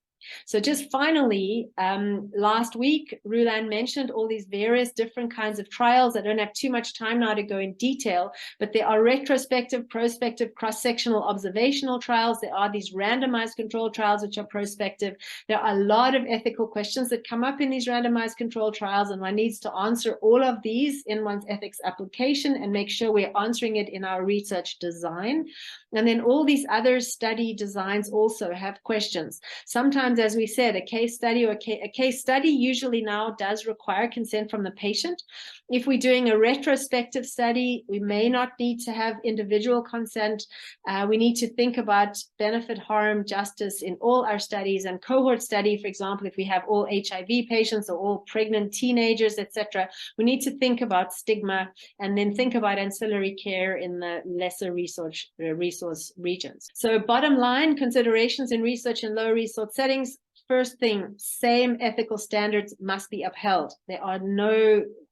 So just finally, last week, Rulan mentioned all these various different kinds of trials. I don't have too much time now to go in detail, but there are retrospective, prospective, cross-sectional observational trials. There are these randomized control trials, which are prospective. There are a lot of ethical questions that come up in these randomized control trials, and one needs to answer all of these in one's ethics application and make sure we're answering it in our research design. And then all these other study designs also have questions. Sometimes, as we said, a case study usually now does require consent from the patient. If we're doing a retrospective study, we may not need to have individual consent. We need to think about benefit, harm, justice in all our studies. And cohort study, for example, if we have all HIV patients or all pregnant teenagers, etc., we need to think about stigma and then think about ancillary care in the lesser resource regions. So bottom line, considerations in research in low resource settings. First thing, same ethical standards must be upheld.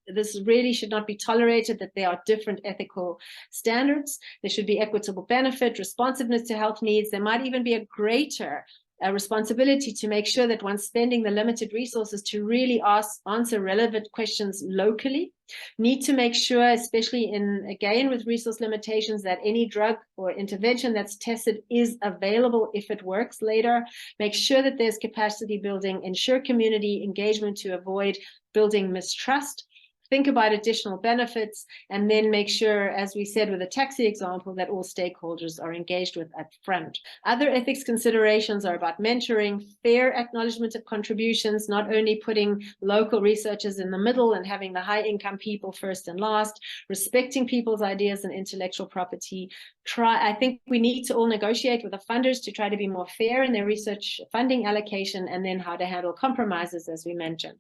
This really should not be tolerated that there are different ethical standards. There should be equitable benefit, responsiveness to health needs. There might even be a greater responsibility to make sure that one's spending the limited resources to really answer relevant questions locally. Need to make sure, especially again with resource limitations, that any drug or intervention that's tested is available if it works later. Make sure that there's capacity building, ensure community engagement to avoid building mistrust. Think about additional benefits, and then make sure, as we said with the taxi example, that all stakeholders are engaged with up front. Other ethics considerations are about mentoring, fair acknowledgement of contributions, not only putting local researchers in the middle and having the high income people first and last, respecting people's ideas and intellectual property. I think we need to all negotiate with the funders to try to be more fair in their research funding allocation, and then how to handle compromises, as we mentioned.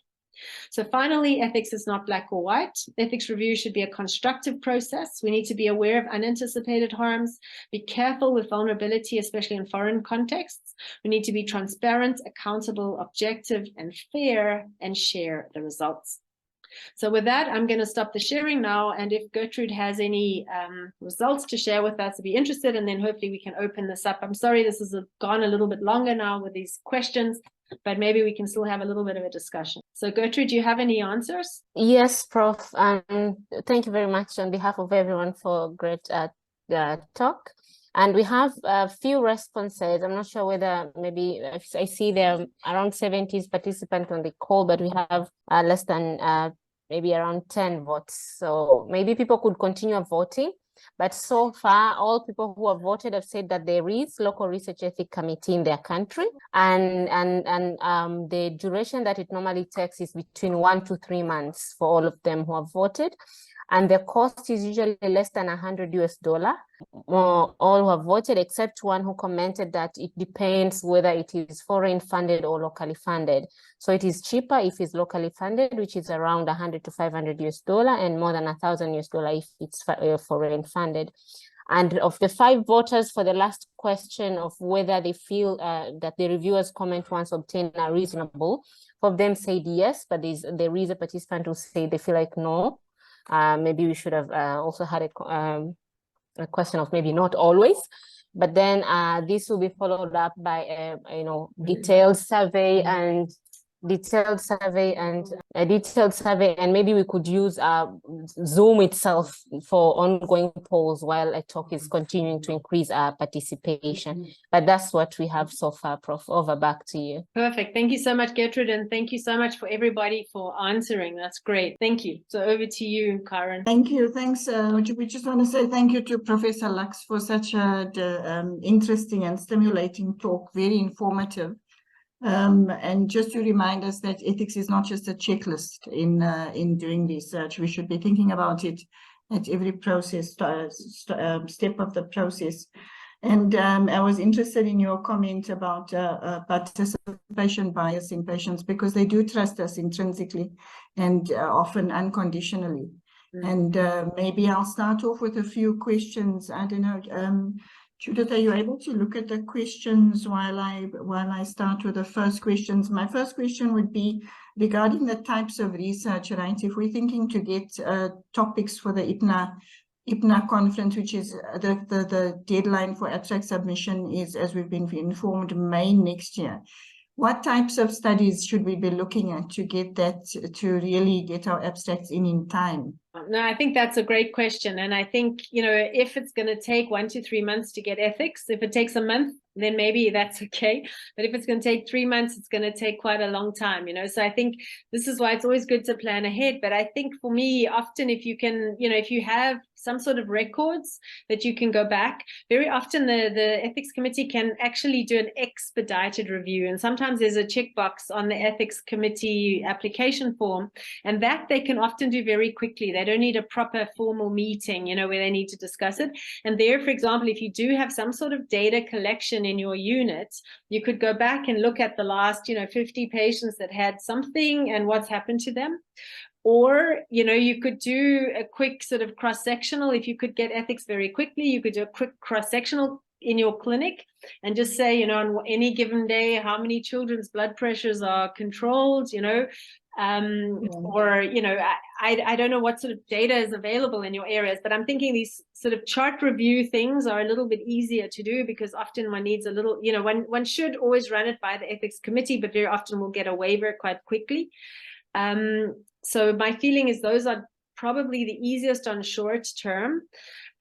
So finally, ethics is not black or white. Ethics review should be a constructive process. We need to be aware of unanticipated harms, be careful with vulnerability, especially in foreign contexts. We need to be transparent, accountable, objective, and fair, and share the results. So with that, I'm going to stop the sharing now. And if Gertrude has any results to share with us, I'd be interested, and then hopefully we can open this up. I'm sorry this has gone a little bit longer now with these questions, but maybe we can still have a little bit of a discussion. So Gertrude, do you have any answers? Yes, Prof. Thank you very much on behalf of everyone for a great talk. And we have a few responses. I'm not sure whether maybe I see there are around 70 participants on the call, but we have less than maybe around 10 votes. So maybe people could continue voting. But so far, all people who have voted have said that there is local research ethics committee in their country, and the duration that it normally takes is between 1 to 3 months for all of them who have voted. and the cost is usually less than $100. All who have voted, except one who commented that it depends whether it is foreign funded or locally funded. So it is cheaper if it's locally funded, which is around $100 to $500, and more than $1,000 if it's foreign funded. And of the 5 voters for the last question of whether they feel that the reviewers' comment once obtained are reasonable, 4 of them said yes, but there is a participant who said they feel like no. Maybe we should have also had a question of maybe not always. But then this will be followed up by a detailed survey and maybe we could use Zoom itself for ongoing polls while a talk is continuing to increase our participation. But that's what we have so far, Prof. Over back to you. Perfect. Thank you so much, Gertrude, and thank you so much for everybody for answering. That's great. Thank you. So over to you, Karen. Thank you. Thanks. We just want to say thank you to Professor Luyckx for such a interesting and stimulating talk, very informative. And just to remind us that ethics is not just a checklist in doing research. We should be thinking about it at every process, step of the process. And I was interested in your comment about participation bias in patients, because they do trust us intrinsically and often unconditionally. And maybe I'll start off with a few questions. I don't know, Judith, are you able to look at the questions while I start with the first questions? My first question would be regarding the types of research, right? If we're thinking to get topics for the IPNA conference, which is the deadline for abstract submission is, as we've been informed, May next year. What types of studies should we be looking at to get that, to really get our abstracts in time? No, I think that's a great question. And I think, if it's going to take 1 to 3 months to get ethics, if it takes a month, then maybe that's okay. But if it's going to take 3 months, it's going to take quite a long time, So I think this is why it's always good to plan ahead. But I think for me, often if you can, if you have some sort of records that you can go back, very often the ethics committee can actually do an expedited review. And sometimes there's a checkbox on the ethics committee application form, and that they can often do very quickly. They don't need a proper formal meeting, where they need to discuss it. And there, for example, if you do have some sort of data collection in your unit, you could go back and look at the last, 50 patients that had something and what's happened to them. Or, you could do a quick sort of cross-sectional. If you could get ethics very quickly, you could do a quick cross-sectional in your clinic and just say, on any given day, how many children's blood pressures are controlled, or, I don't know what sort of data is available in your areas, but I'm thinking these sort of chart review things are a little bit easier to do, because often one needs a little, one should always run it by the ethics committee, but very often we'll get a waiver quite quickly. So my feeling is those are probably the easiest on short term.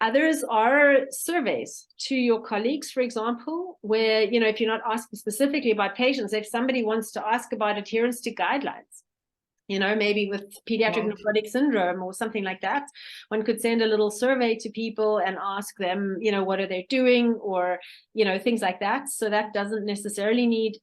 Others are surveys to your colleagues, for example, where, if you're not asking specifically about patients, if somebody wants to ask about adherence to guidelines, maybe with pediatric nephrotic syndrome or something like that, one could send a little survey to people and ask them, what are they doing, or, things like that. So that doesn't necessarily need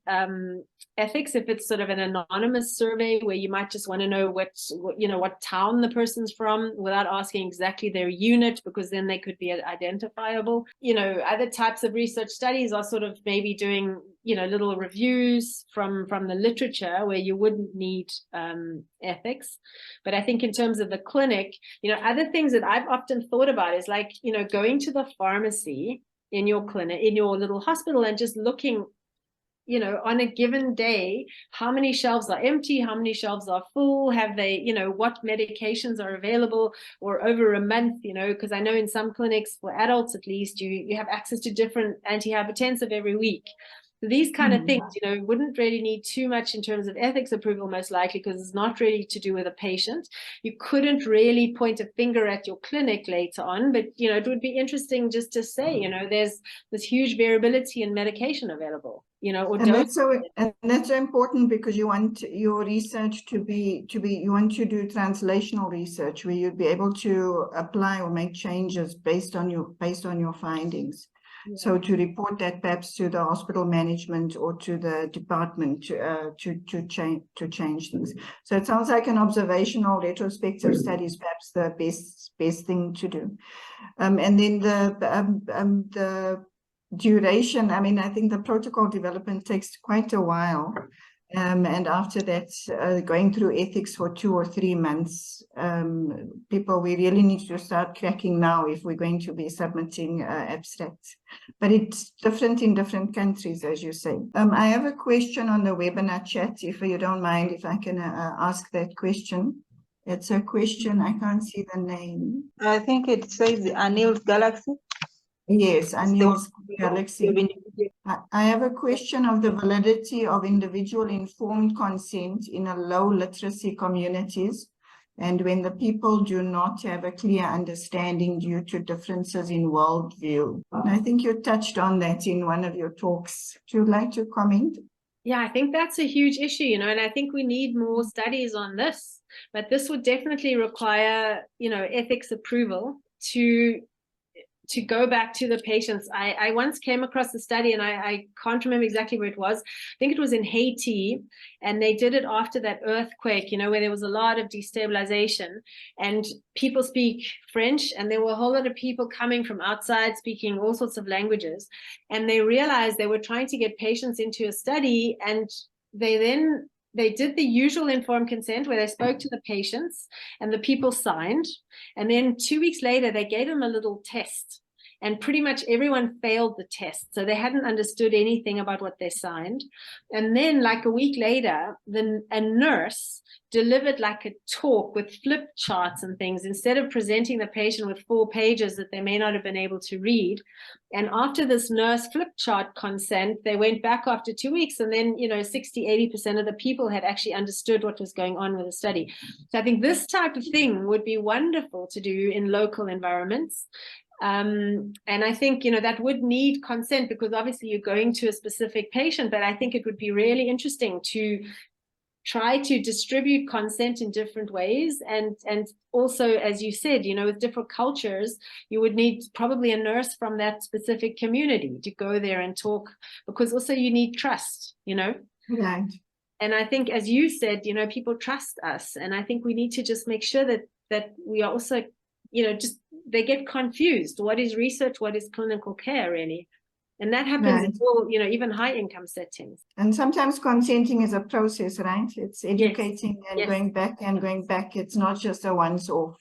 ethics if it's sort of an anonymous survey where you might just want to know what town the person's from without asking exactly their unit, because then they could be identifiable. Other types of research studies are sort of maybe doing little reviews from the literature where you wouldn't need ethics. But I think in terms of the clinic, other things that I've often thought about is like, going to the pharmacy in your clinic, in your little hospital, and just looking, on a given day, how many shelves are empty, how many shelves are full, have they, what medications are available, or over a month, because I know in some clinics, for adults at least, you have access to different antihypertensive every week. So these kind of things, wouldn't really need too much in terms of ethics approval, most likely, because it's not really to do with a patient. You couldn't really point a finger at your clinic later on, but, it would be interesting just to say, there's this huge variability in medication available, or and that's so important, because you want your research to be you want to do translational research where you'd be able to apply or make changes based on your findings. So to report that perhaps to the hospital management or to the department to change things. So it sounds like an observational retrospective study is perhaps the best thing to do. And then the duration, I mean, I think the protocol development takes quite a while. And after that, going through ethics for 2 or 3 months, we really need to start cracking now if we're going to be submitting abstracts. But it's different in different countries, as you say. I have a question on the webinar chat, if you don't mind, if I can ask that question. It's a question, I can't see the name. I think it says Anil's Galaxy. Yes, Anil's Galaxy. I have a question of the validity of individual informed consent in a low literacy communities and when the people do not have a clear understanding due to differences in worldview. And I think you touched on that in one of your talks. Would you like to comment? Yeah, I think that's a huge issue, and I think we need more studies on this, but this would definitely require, ethics approval to go back to the patients. I once came across a study, and I can't remember exactly where it was. I think it was in Haiti, and they did it after that earthquake, where there was a lot of destabilization, and people speak French, and there were a whole lot of people coming from outside speaking all sorts of languages, and they realized they were trying to get patients into a study, and they did the usual informed consent where they spoke to the patients and the people signed. And then 2 weeks later, they gave them a little test and pretty much everyone failed the test. So they hadn't understood anything about what they signed. And then like a week later, a nurse delivered like a talk with flip charts and things instead of presenting the patient with 4 pages that they may not have been able to read. And after this nurse flip chart consent, they went back after 2 weeks, and then 60-80% of the people had actually understood what was going on with the study. So I think this type of thing would be wonderful to do in local environments. And I think that would need consent, because obviously you're going to a specific patient, but I think it would be really interesting to try to distribute consent in different ways, and also, as you said, with different cultures, you would need probably a nurse from that specific community to go there and talk, because also you need trust, Right. And I think, as you said, people trust us, and I think we need to just make sure that we are also, just they get confused. What is research? What is clinical care, really? And that happens in all, even high income settings. And sometimes consenting is a process, right? It's educating and going back. It's not just a once off,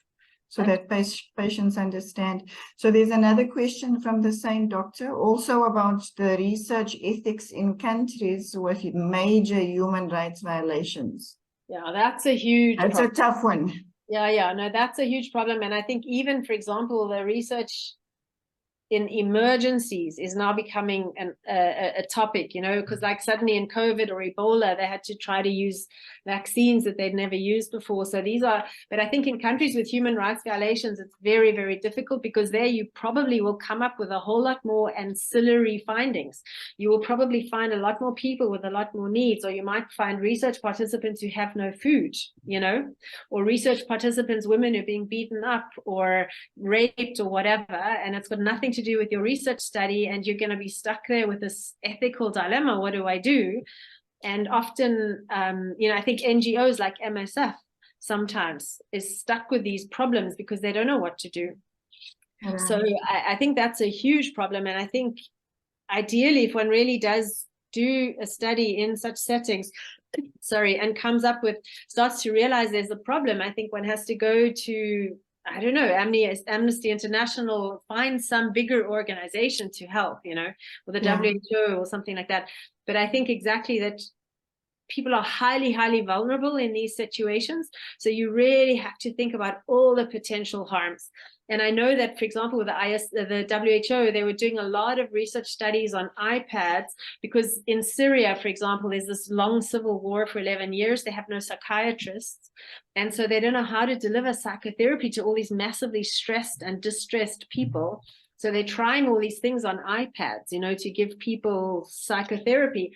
so that patients understand. So there's another question from the same doctor, also about the research ethics in countries with major human rights violations. Yeah, that's a huge problem. A tough one. Yeah, no, that's a huge problem. And I think even, for example, the research in emergencies is now becoming a topic, because like suddenly in COVID or Ebola, they had to try to use vaccines that they'd never used before. So but I think in countries with human rights violations, it's very, very difficult, because there you probably will come up with a whole lot more ancillary findings. You will probably find a lot more people with a lot more needs, or you might find research participants who have no food, or research participants, women who are being beaten up or raped or whatever, and it's got nothing to do with your research study, and you're going to be stuck there with this ethical dilemma. What do I do? And often, I think NGOs like MSF sometimes is stuck with these problems because they don't know what to do. So I think that's a huge problem. And I think ideally, if one really does do a study in such settings, and starts to realize there's a problem, I think one has to go to, I don't know, Amnesty International, find some bigger organization to help, or the WHO or something like that. But I think exactly that people are highly, highly vulnerable in these situations. So you really have to think about all the potential harms. And I know that, for example, with the WHO, they were doing a lot of research studies on iPads, because in Syria, for example, there's this long civil war for 11 years. They have no psychiatrists. And so they don't know how to deliver psychotherapy to all these massively stressed and distressed people. So they're trying all these things on iPads, to give people psychotherapy.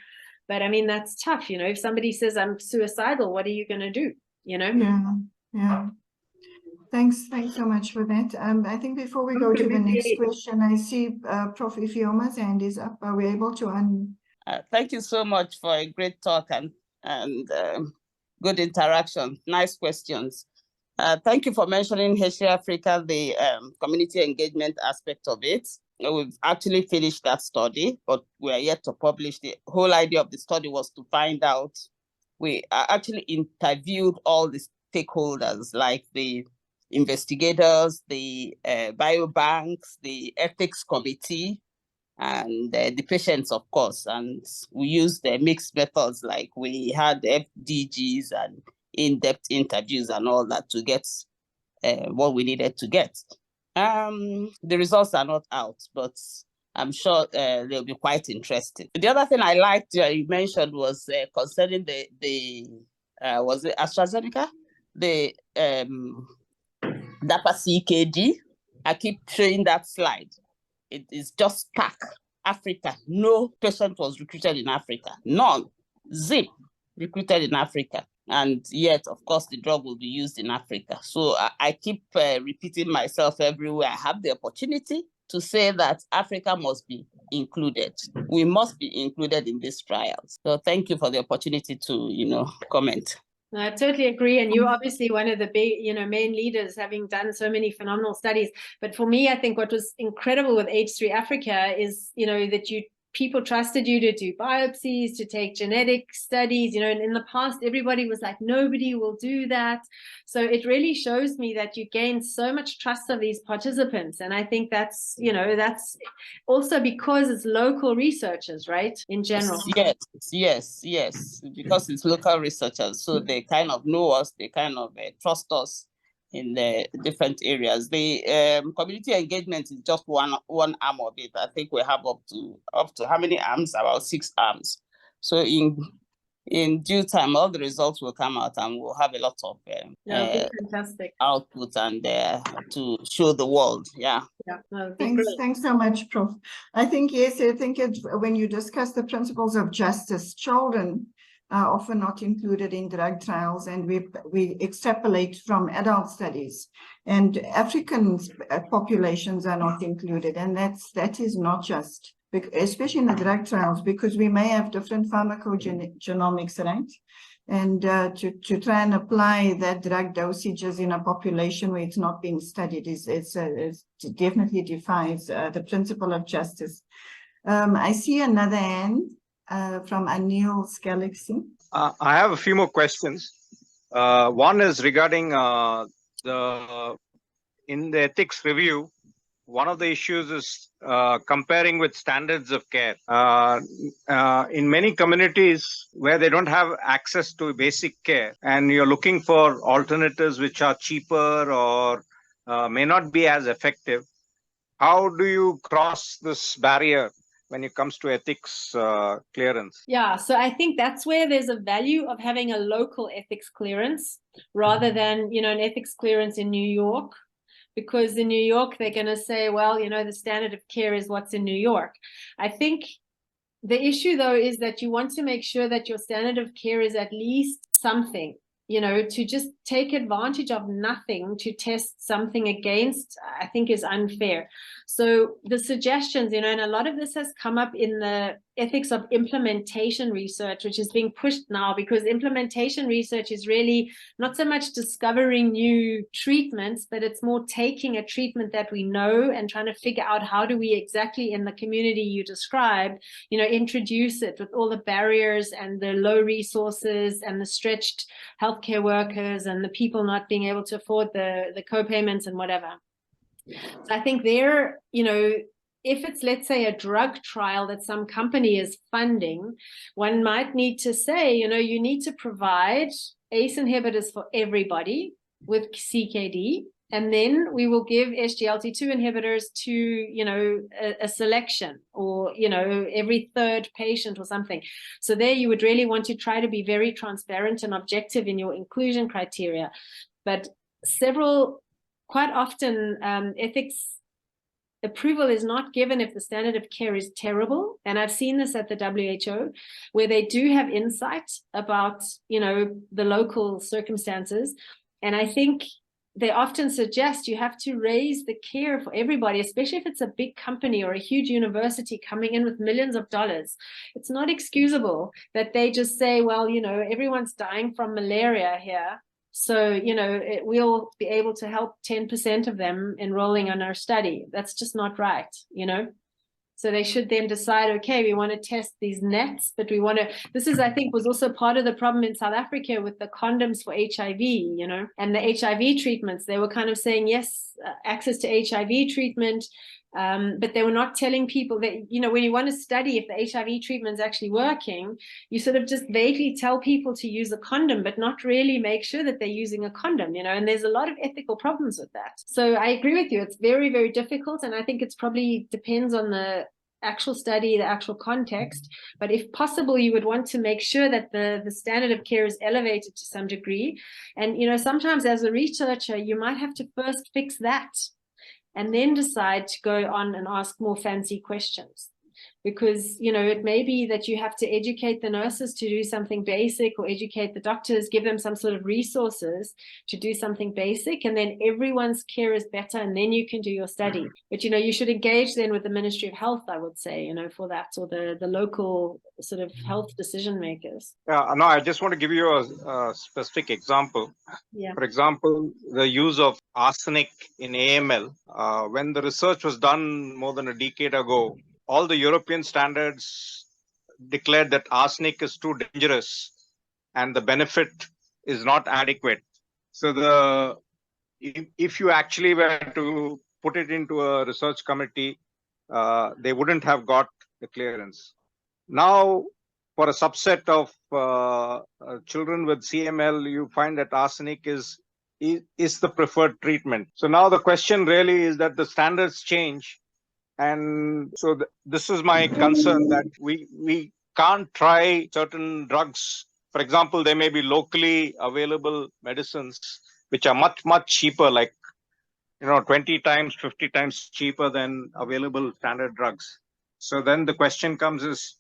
But I mean, that's tough, if somebody says I'm suicidal, what are you going to do, Yeah. Thanks so much for that. I think before we go to the next question, I see Prof. Ifeoma's hand is up. Are we able to Thank you so much for a great talk and good interaction. Nice questions. Thank you for mentioning HC Africa, the community engagement aspect of it. We've actually finished that study, but we are yet to publish. The whole idea of the study was to find out. We actually interviewed all the stakeholders, like the investigators, the biobanks, the ethics committee, and the patients, of course. And we used the mixed methods, like we had FDGs and in-depth interviews and all that to get what we needed to get. The results are not out, but I'm sure they'll be quite interesting. The other thing I liked you mentioned was concerning the was it AstraZeneca? The DAPA-CKD. I keep showing that slide. It is just PAC, Africa. No patient was recruited in Africa. None. Zip recruited in Africa. And yet, of course, the drug will be used in Africa. So I keep repeating myself everywhere I have the opportunity to say that Africa must be included. We must be included in these trials. So thank you for the opportunity to, comment. I totally agree. And you're obviously one of the big, main leaders, having done so many phenomenal studies. But for me, I think what was incredible with H3 Africa is, that people trusted you to do biopsies, to take genetic studies, and in the past, everybody was like, nobody will do that. So it really shows me that you gain so much trust of these participants. And I think that's, that's also because it's local researchers, right? In general. Yes. Because it's local researchers. So they kind of know us, they kind of trust us in the different areas. The community engagement is just one arm of it. I think we have up to how many arms? About 6 arms. So in due time, all the results will come out, and we'll have a lot of fantastic output and to show the world. Yeah. Thanks so much, Prof. I think when you discuss the principles of justice, children are often not included in drug trials, and we extrapolate from adult studies, and African populations are not included, and that is not just, especially in the drug trials, because we may have different pharmacogenomics, right? And to try and apply that drug dosages in a population where it's not being studied it definitely defies the principle of justice. I see another hand from Anil's Galaxy. I have a few more questions. One is regarding in the ethics review, one of the issues is comparing with standards of care. In many communities where they don't have access to basic care, and you're looking for alternatives which are cheaper or may not be as effective, how do you cross this barrier when it comes to ethics clearance? Yeah, so I think that's where there's a value of having a local ethics clearance rather than, an ethics clearance in New York, because in New York, they're going to say, well, the standard of care is what's in New York. I think the issue, though, is that you want to make sure that your standard of care is at least something. To just take advantage of nothing to test something against, I think is unfair. So the suggestions, and a lot of this has come up in the ethics of implementation research, which is being pushed now, because implementation research is really not so much discovering new treatments, but it's more taking a treatment that we know and trying to figure out how do we exactly in the community you described, introduce it with all the barriers and the low resources and the stretched healthcare workers and the people not being able to afford the co-payments and whatever. So I think there, if it's, let's say, a drug trial that some company is funding, one might need to say, you need to provide ACE inhibitors for everybody with CKD, and then we will give SGLT2 inhibitors to, a selection, or, every third patient or something. So there you would really want to try to be very transparent and objective in your inclusion criteria. But quite often, ethics approval is not given if the standard of care is terrible. And I've seen this at the WHO, where they do have insight about, the local circumstances. And I think they often suggest you have to raise the care for everybody, especially if it's a big company or a huge university coming in with millions of dollars. It's not excusable that they just say, well, you know, everyone's dying from malaria here, so, you know, we'll be able to help 10% of them enrolling on our study. That's just not right, you know. So they should then decide, okay, we want to test these nets, but we want to, this is, I think, was also part of the problem in South Africa with the condoms for HIV, you know, and the HIV treatments. They were kind of saying, yes, access to HIV treatment, but they were not telling people that, you know, when you want to study if the HIV treatment is actually working, you sort of just vaguely tell people to use a condom, but not really make sure that they're using a condom, you know, and there's a lot of ethical problems with that. So I agree with you. It's very, very difficult. And I think it's probably depends on the actual study, the actual context, but if possible, you would want to make sure that the standard of care is elevated to some degree. And, you know, sometimes as a researcher, you might have to first fix that and then decide to go on and ask more fancy questions. Because, you know, it may be that you have to educate the nurses to do something basic, or educate the doctors, give them some sort of resources to do something basic, and then everyone's care is better, and then you can do your study. But, you know, you should engage then with the Ministry of Health, I would say, you know, for that, or the local sort of health decision makers. Yeah, no, I just want to give you a specific example. Yeah. For example, the use of arsenic in AML. When the research was done more than a decade ago, all the European standards declared that arsenic is too dangerous and the benefit is not adequate. So if you actually were to put it into a research committee, they wouldn't have got the clearance. Now, for a subset of children with CML, you find that arsenic is the preferred treatment. So now the question really is that the standards change. And so this is my concern, that we can't try certain drugs. For example, there may be locally available medicines which are much, much cheaper, like, you know, 20 times, 50 times cheaper than available standard drugs. So then the question comes is,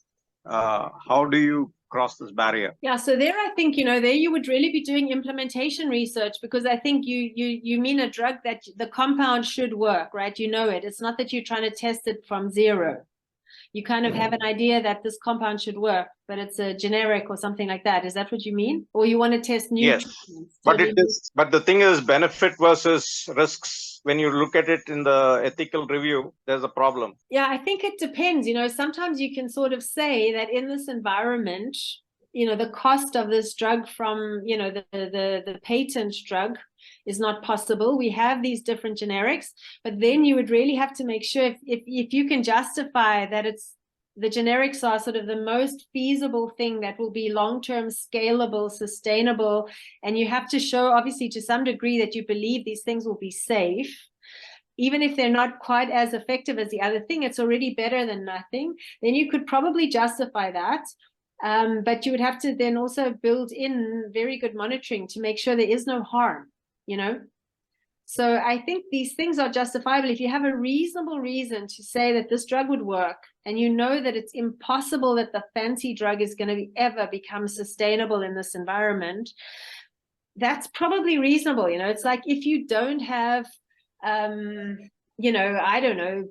how do you cross this barrier? Yeah, so there I think, you know, there you would really be doing implementation research, because I think you mean a drug that the compound should work, right? You know it. It's not that you're trying to test it from zero. You kind of have an idea that this compound should work, but it's a generic or something like that. Is that what you mean? Or you want to test new treatments? But it is. But the thing is, benefit versus risks. When you look at it in the ethical review, there's a problem. Yeah, I think it depends. You know, sometimes you can sort of say that in this environment, you know, the cost of this drug from, you know, the patent drug is not possible. We have these different generics, but then you would really have to make sure if you can justify that it's the generics are sort of the most feasible thing that will be long-term, scalable, sustainable, and you have to show, obviously, to some degree that you believe these things will be safe. Even if they're not quite as effective as the other thing, it's already better than nothing. Then you could probably justify that. But you would have to then also build in very good monitoring to make sure there is no harm, you know? So I think these things are justifiable if you have a reasonable reason to say that this drug would work, and you know that it's impossible that the fancy drug is going to ever become sustainable in this environment. That's probably reasonable, you know? It's like if you don't have, you know, I don't know,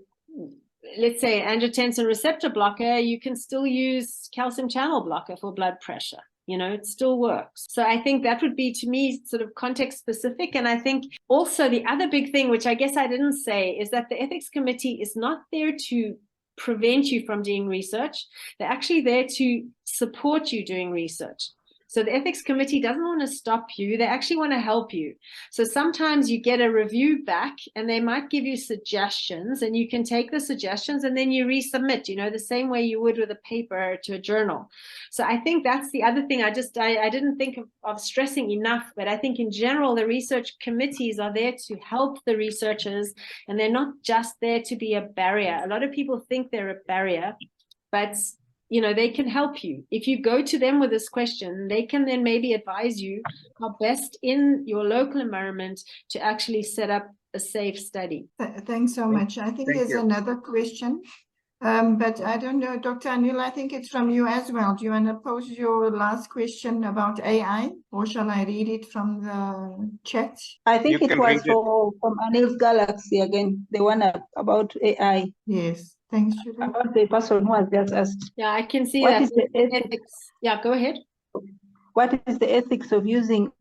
let's say angiotensin receptor blocker, you can still use calcium channel blocker for blood pressure. You know, it still works. So I think that would be, to me, sort of context specific. And I think also the other big thing, which I guess I didn't say, is that the ethics committee is not there to prevent you from doing research. They're actually there to support you doing research. So the ethics committee doesn't want to stop you. They actually want to help you. So sometimes you get a review back and they might give you suggestions, and you can take the suggestions and then you resubmit, you know, the same way you would with a paper to a journal. So I think that's the other thing I didn't think of stressing enough, but I think in general, the research committees are there to help the researchers, and they're not just there to be a barrier. A lot of people think they're a barrier, but you know, they can help you. If you go to them with this question, they can then maybe advise you how best in your local environment to actually set up a safe study. Thanks so much. I think there's another question But I don't know, Dr. Anil, I think it's from you as well. Do you want to pose your last question about AI, or shall I read it from the chat? I think You it can was read it. from Anil's Galaxy again, the one about AI, Yes, thanks, Julie. about the person who has just asked. Yeah, I can see What that. is the ethics? Ethics. Yeah, go ahead. What is the ethics of using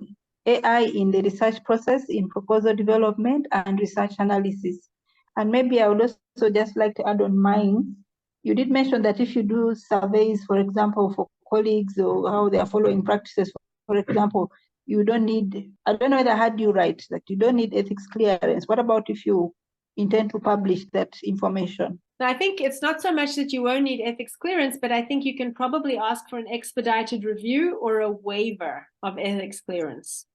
AI in the research process, in proposal development and research analysis? And maybe I would also just like to add on mine. You did mention that if you do surveys, for example, for colleagues or how they are following practices, for example, you don't need, I don't know whether I had you right, that you don't need ethics clearance. What about if you intend to publish that information? So I think it's not so much that you won't need ethics clearance, but I think you can probably ask for an expedited review or a waiver of ethics clearance.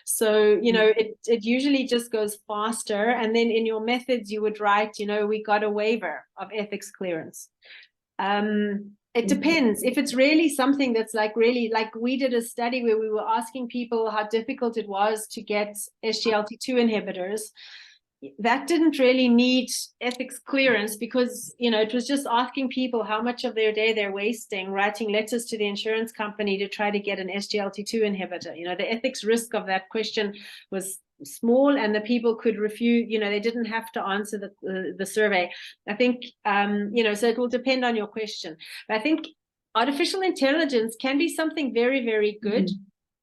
So, you know, it usually just goes faster. And then in your methods, you would write, you know, we got a waiver of ethics clearance. It depends. If it's really something that's like really, like we did a study where we were asking people how difficult it was to get SGLT2 inhibitors. That didn't really need ethics clearance because, you know, it was just asking people how much of their day they're wasting writing letters to the insurance company to try to get an SGLT2 inhibitor. You know, the ethics risk of that question was small and the people could refuse, you know, they didn't have to answer the survey. I think, you know, so it will depend on your question. But I think artificial intelligence can be something very, very good.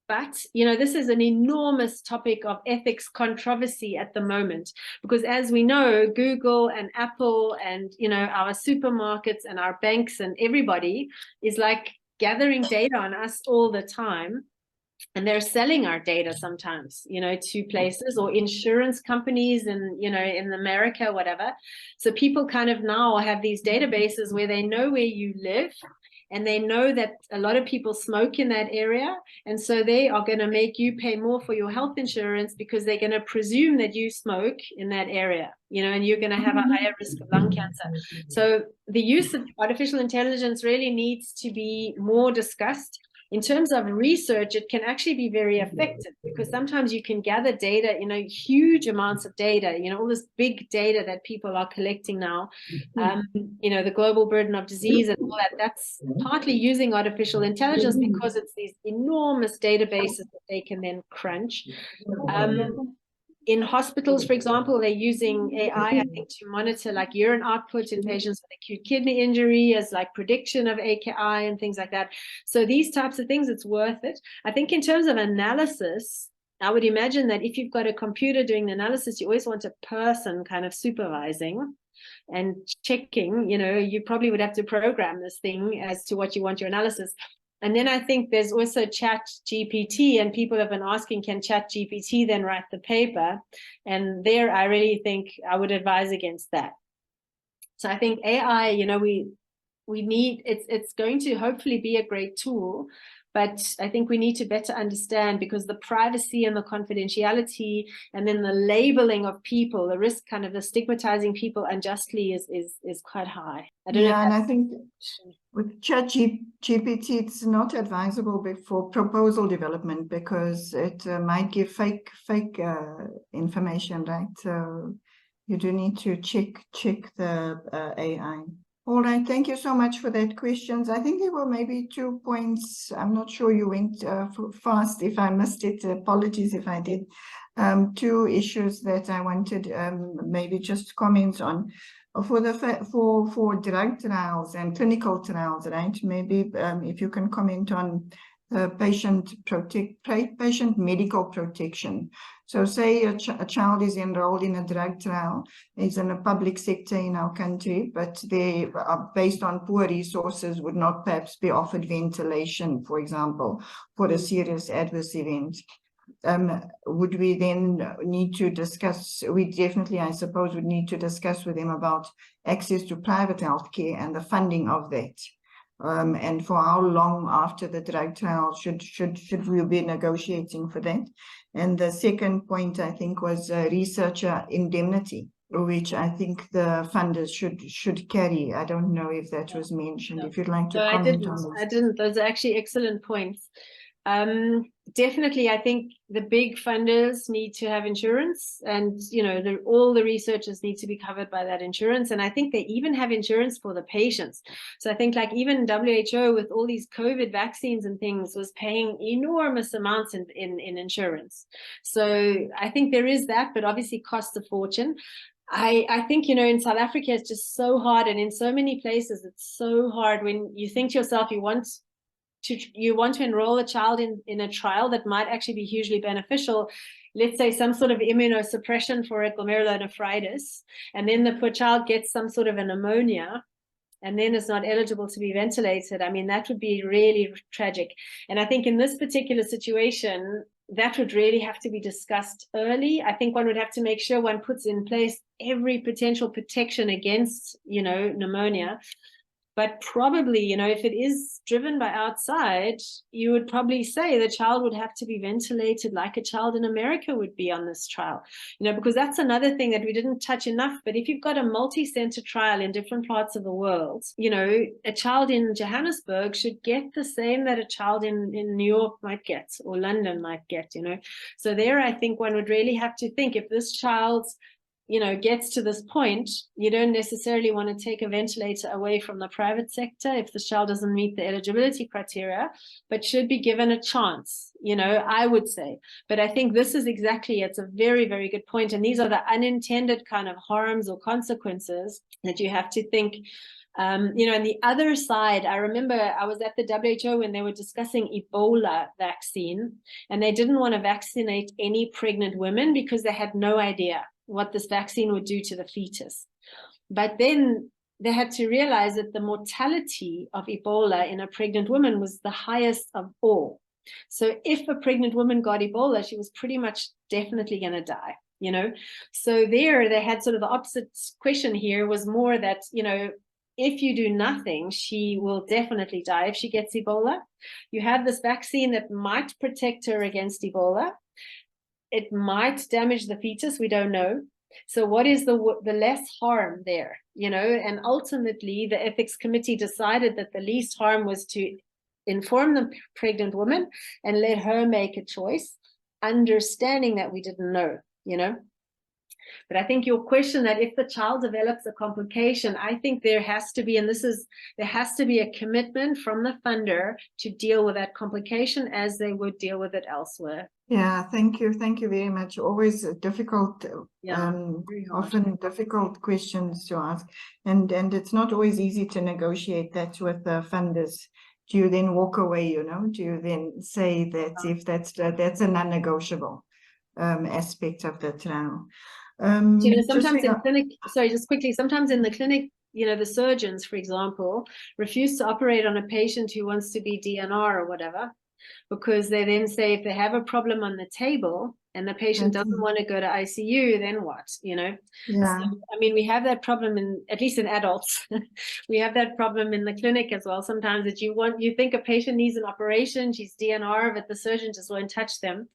But, you know, this is an enormous topic of ethics controversy at the moment, because as we know, Google and Apple and, you know, our supermarkets and our banks and everybody is like gathering data on us all the time. And they're selling our data sometimes, you know, to places or insurance companies and, you know, in America, whatever. So people kind of now have these databases where they know where you live. And they know that a lot of people smoke in that area. And so they are going to make you pay more for your health insurance because they're going to presume that you smoke in that area, you know, and you're going to have a higher risk of lung cancer. So the use of artificial intelligence really needs to be more discussed. In terms of research, it can actually be very effective because sometimes you can gather data, you know, huge amounts of data, you know, all this big data that people are collecting now, you know, the global burden of disease and all that, that's partly using artificial intelligence because it's these enormous databases that they can then crunch. In hospitals, for example, they're using AI, I think, to monitor like urine output in patients with acute kidney injury as like prediction of AKI and things like that. So these types of things, it's worth it. I think in terms of analysis, I would imagine that if you've got a computer doing the analysis, you always want a person kind of supervising and checking, you know, you probably would have to program this thing as to what you want your analysis. And then I think there's also Chat GPT, and people have been asking, can Chat GPT then write the paper? And there, I really think I would advise against that. So I think AI, you know, we need, it's going to hopefully be a great tool, but I think we need to better understand, because the privacy and the confidentiality and then the labeling of people, the risk, kind of the stigmatizing people unjustly is quite high. I don't know. And I think with ChatGPT, it's not advisable for proposal development because it might give fake information, right? So you do need to check the AI. All right, thank you so much for that questions. I think there were maybe 2 points. I'm not sure you went fast. If I missed it, apologies if I did. 2 issues that I wanted maybe just comments on. For drug trials and clinical trials, right? Maybe if you can comment on patient medical protection. So say a child is enrolled in a drug trial, is in a public sector in our country, but they are based on poor resources, would not perhaps be offered ventilation, for example, for a serious adverse event. Would we then need to discuss, we definitely, I suppose, would need to discuss with them about access to private healthcare and the funding of that. And for how long after the drug trial should we be negotiating for that? And the second point, I think, was researcher indemnity, which I think the funders should carry. I don't know if that was mentioned. If you'd like to comment on this. I didn't. Those are actually excellent points. Definitely, I think the big funders need to have insurance, and all the researchers need to be covered by that insurance. And I think they even have insurance for the patients. So I think like even WHO with all these COVID vaccines and things was paying enormous amounts in insurance. So I think there is that, but obviously costs a fortune. I think, in South Africa, it's just so hard, and in so many places, it's so hard when you think to yourself, you want to enroll a child in a trial that might actually be hugely beneficial, let's say some sort of immunosuppression for a glomerulonephritis, and then the poor child gets some sort of a pneumonia, and then is not eligible to be ventilated. I mean, that would be really tragic. And I think in this particular situation, that would really have to be discussed early. I think one would have to make sure one puts in place every potential protection against, pneumonia. But probably, if it is driven by outside, you would probably say the child would have to be ventilated like a child in America would be on this trial, because that's another thing that we didn't touch enough. But if you've got a multi-center trial in different parts of the world, a child in Johannesburg should get the same that a child in New York might get, or London might get, So there, I think one would really have to think, if this child's gets to this point, you don't necessarily want to take a ventilator away from the private sector if the child doesn't meet the eligibility criteria, but should be given a chance, I would say. But I think this is it's a very, very good point. And these are the unintended kind of harms or consequences that you have to think. And the other side, I remember I was at the WHO when they were discussing Ebola vaccine, and they didn't want to vaccinate any pregnant women because they had no idea what this vaccine would do to the fetus. But then they had to realize that the mortality of Ebola in a pregnant woman was the highest of all. So if a pregnant woman got Ebola, she was pretty much definitely going to die, So there they had sort of the opposite question here, was more that, if you do nothing, she will definitely die if she gets Ebola. You have this vaccine that might protect her against Ebola. It might damage the fetus, we don't know. So what is the less harm there, And ultimately, the ethics committee decided that the least harm was to inform the pregnant woman and let her make a choice, understanding that we didn't know, But I think your question that if the child develops a complication, I think there has to be, there has to be a commitment from the funder to deal with that complication as they would deal with it elsewhere. Yeah, thank you. Thank you very much. Always difficult, often difficult questions to ask. And it's not always easy to negotiate that with the funders. Do you then walk away, Do you then say that if that's a non-negotiable aspect of the trial? Sometimes in clinic, just quickly, sometimes in the clinic, the surgeons, for example, refuse to operate on a patient who wants to be DNR or whatever, because they then say if they have a problem on the table and the patient doesn't want to go to ICU, then what, Yeah. So, I mean, we have that problem at least in adults. We have that problem in the clinic as well. Sometimes that you think a patient needs an operation, she's DNR, but the surgeon just won't touch them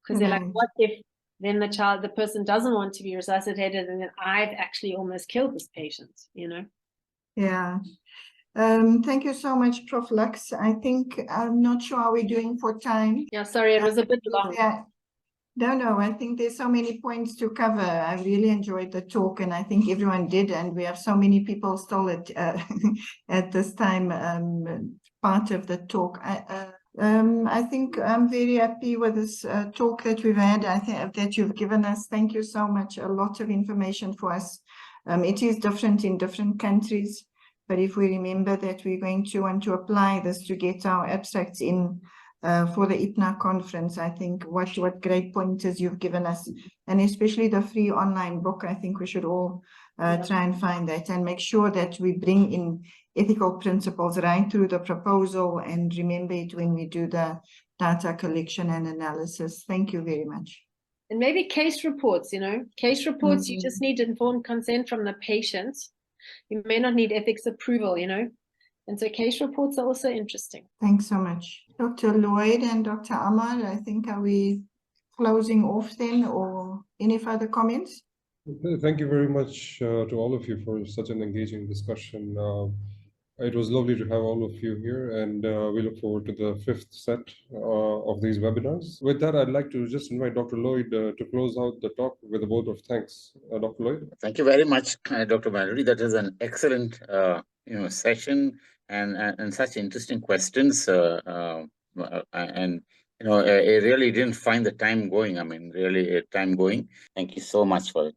because they're like, what if then the person doesn't want to be resuscitated, and then I've actually almost killed this patient, Yeah. Thank you so much, Prof. Luyckx. I think I'm not sure how we're doing for time. Yeah, sorry, it was a bit long. Yeah. No, I think there's so many points to cover. I really enjoyed the talk, and I think everyone did, and we have so many people still at this time part of the talk. I think I'm very happy with this talk that we've had. I think that you've given us. Thank you so much. A lot of information for us. It is different in different countries, but if we remember that we're going to want to apply this to get our abstracts in for the IPNA conference, I think what great pointers you've given us, and especially the free online book. I think we should all try and find that and make sure that we bring in ethical principles right through the proposal and remember it when we do the data collection and analysis. Thank you very much. And maybe case reports, case reports, you just need informed consent from the patient. You may not need ethics approval, And so case reports are also interesting. Thanks so much. Dr. Lloyd and Dr. Amar, I think, are we closing off then, or any further comments? Thank you very much to all of you for such an engaging discussion. It was lovely to have all of you here, and we look forward to the fifth set of these webinars. With that, I'd like to just invite Dr. Lloyd to close out the talk with a vote of thanks. Dr. Lloyd. Thank you very much, Dr. Valerie. That is an excellent session and such interesting questions. And I really didn't find the time going. I mean, really time going. Thank you so much for it.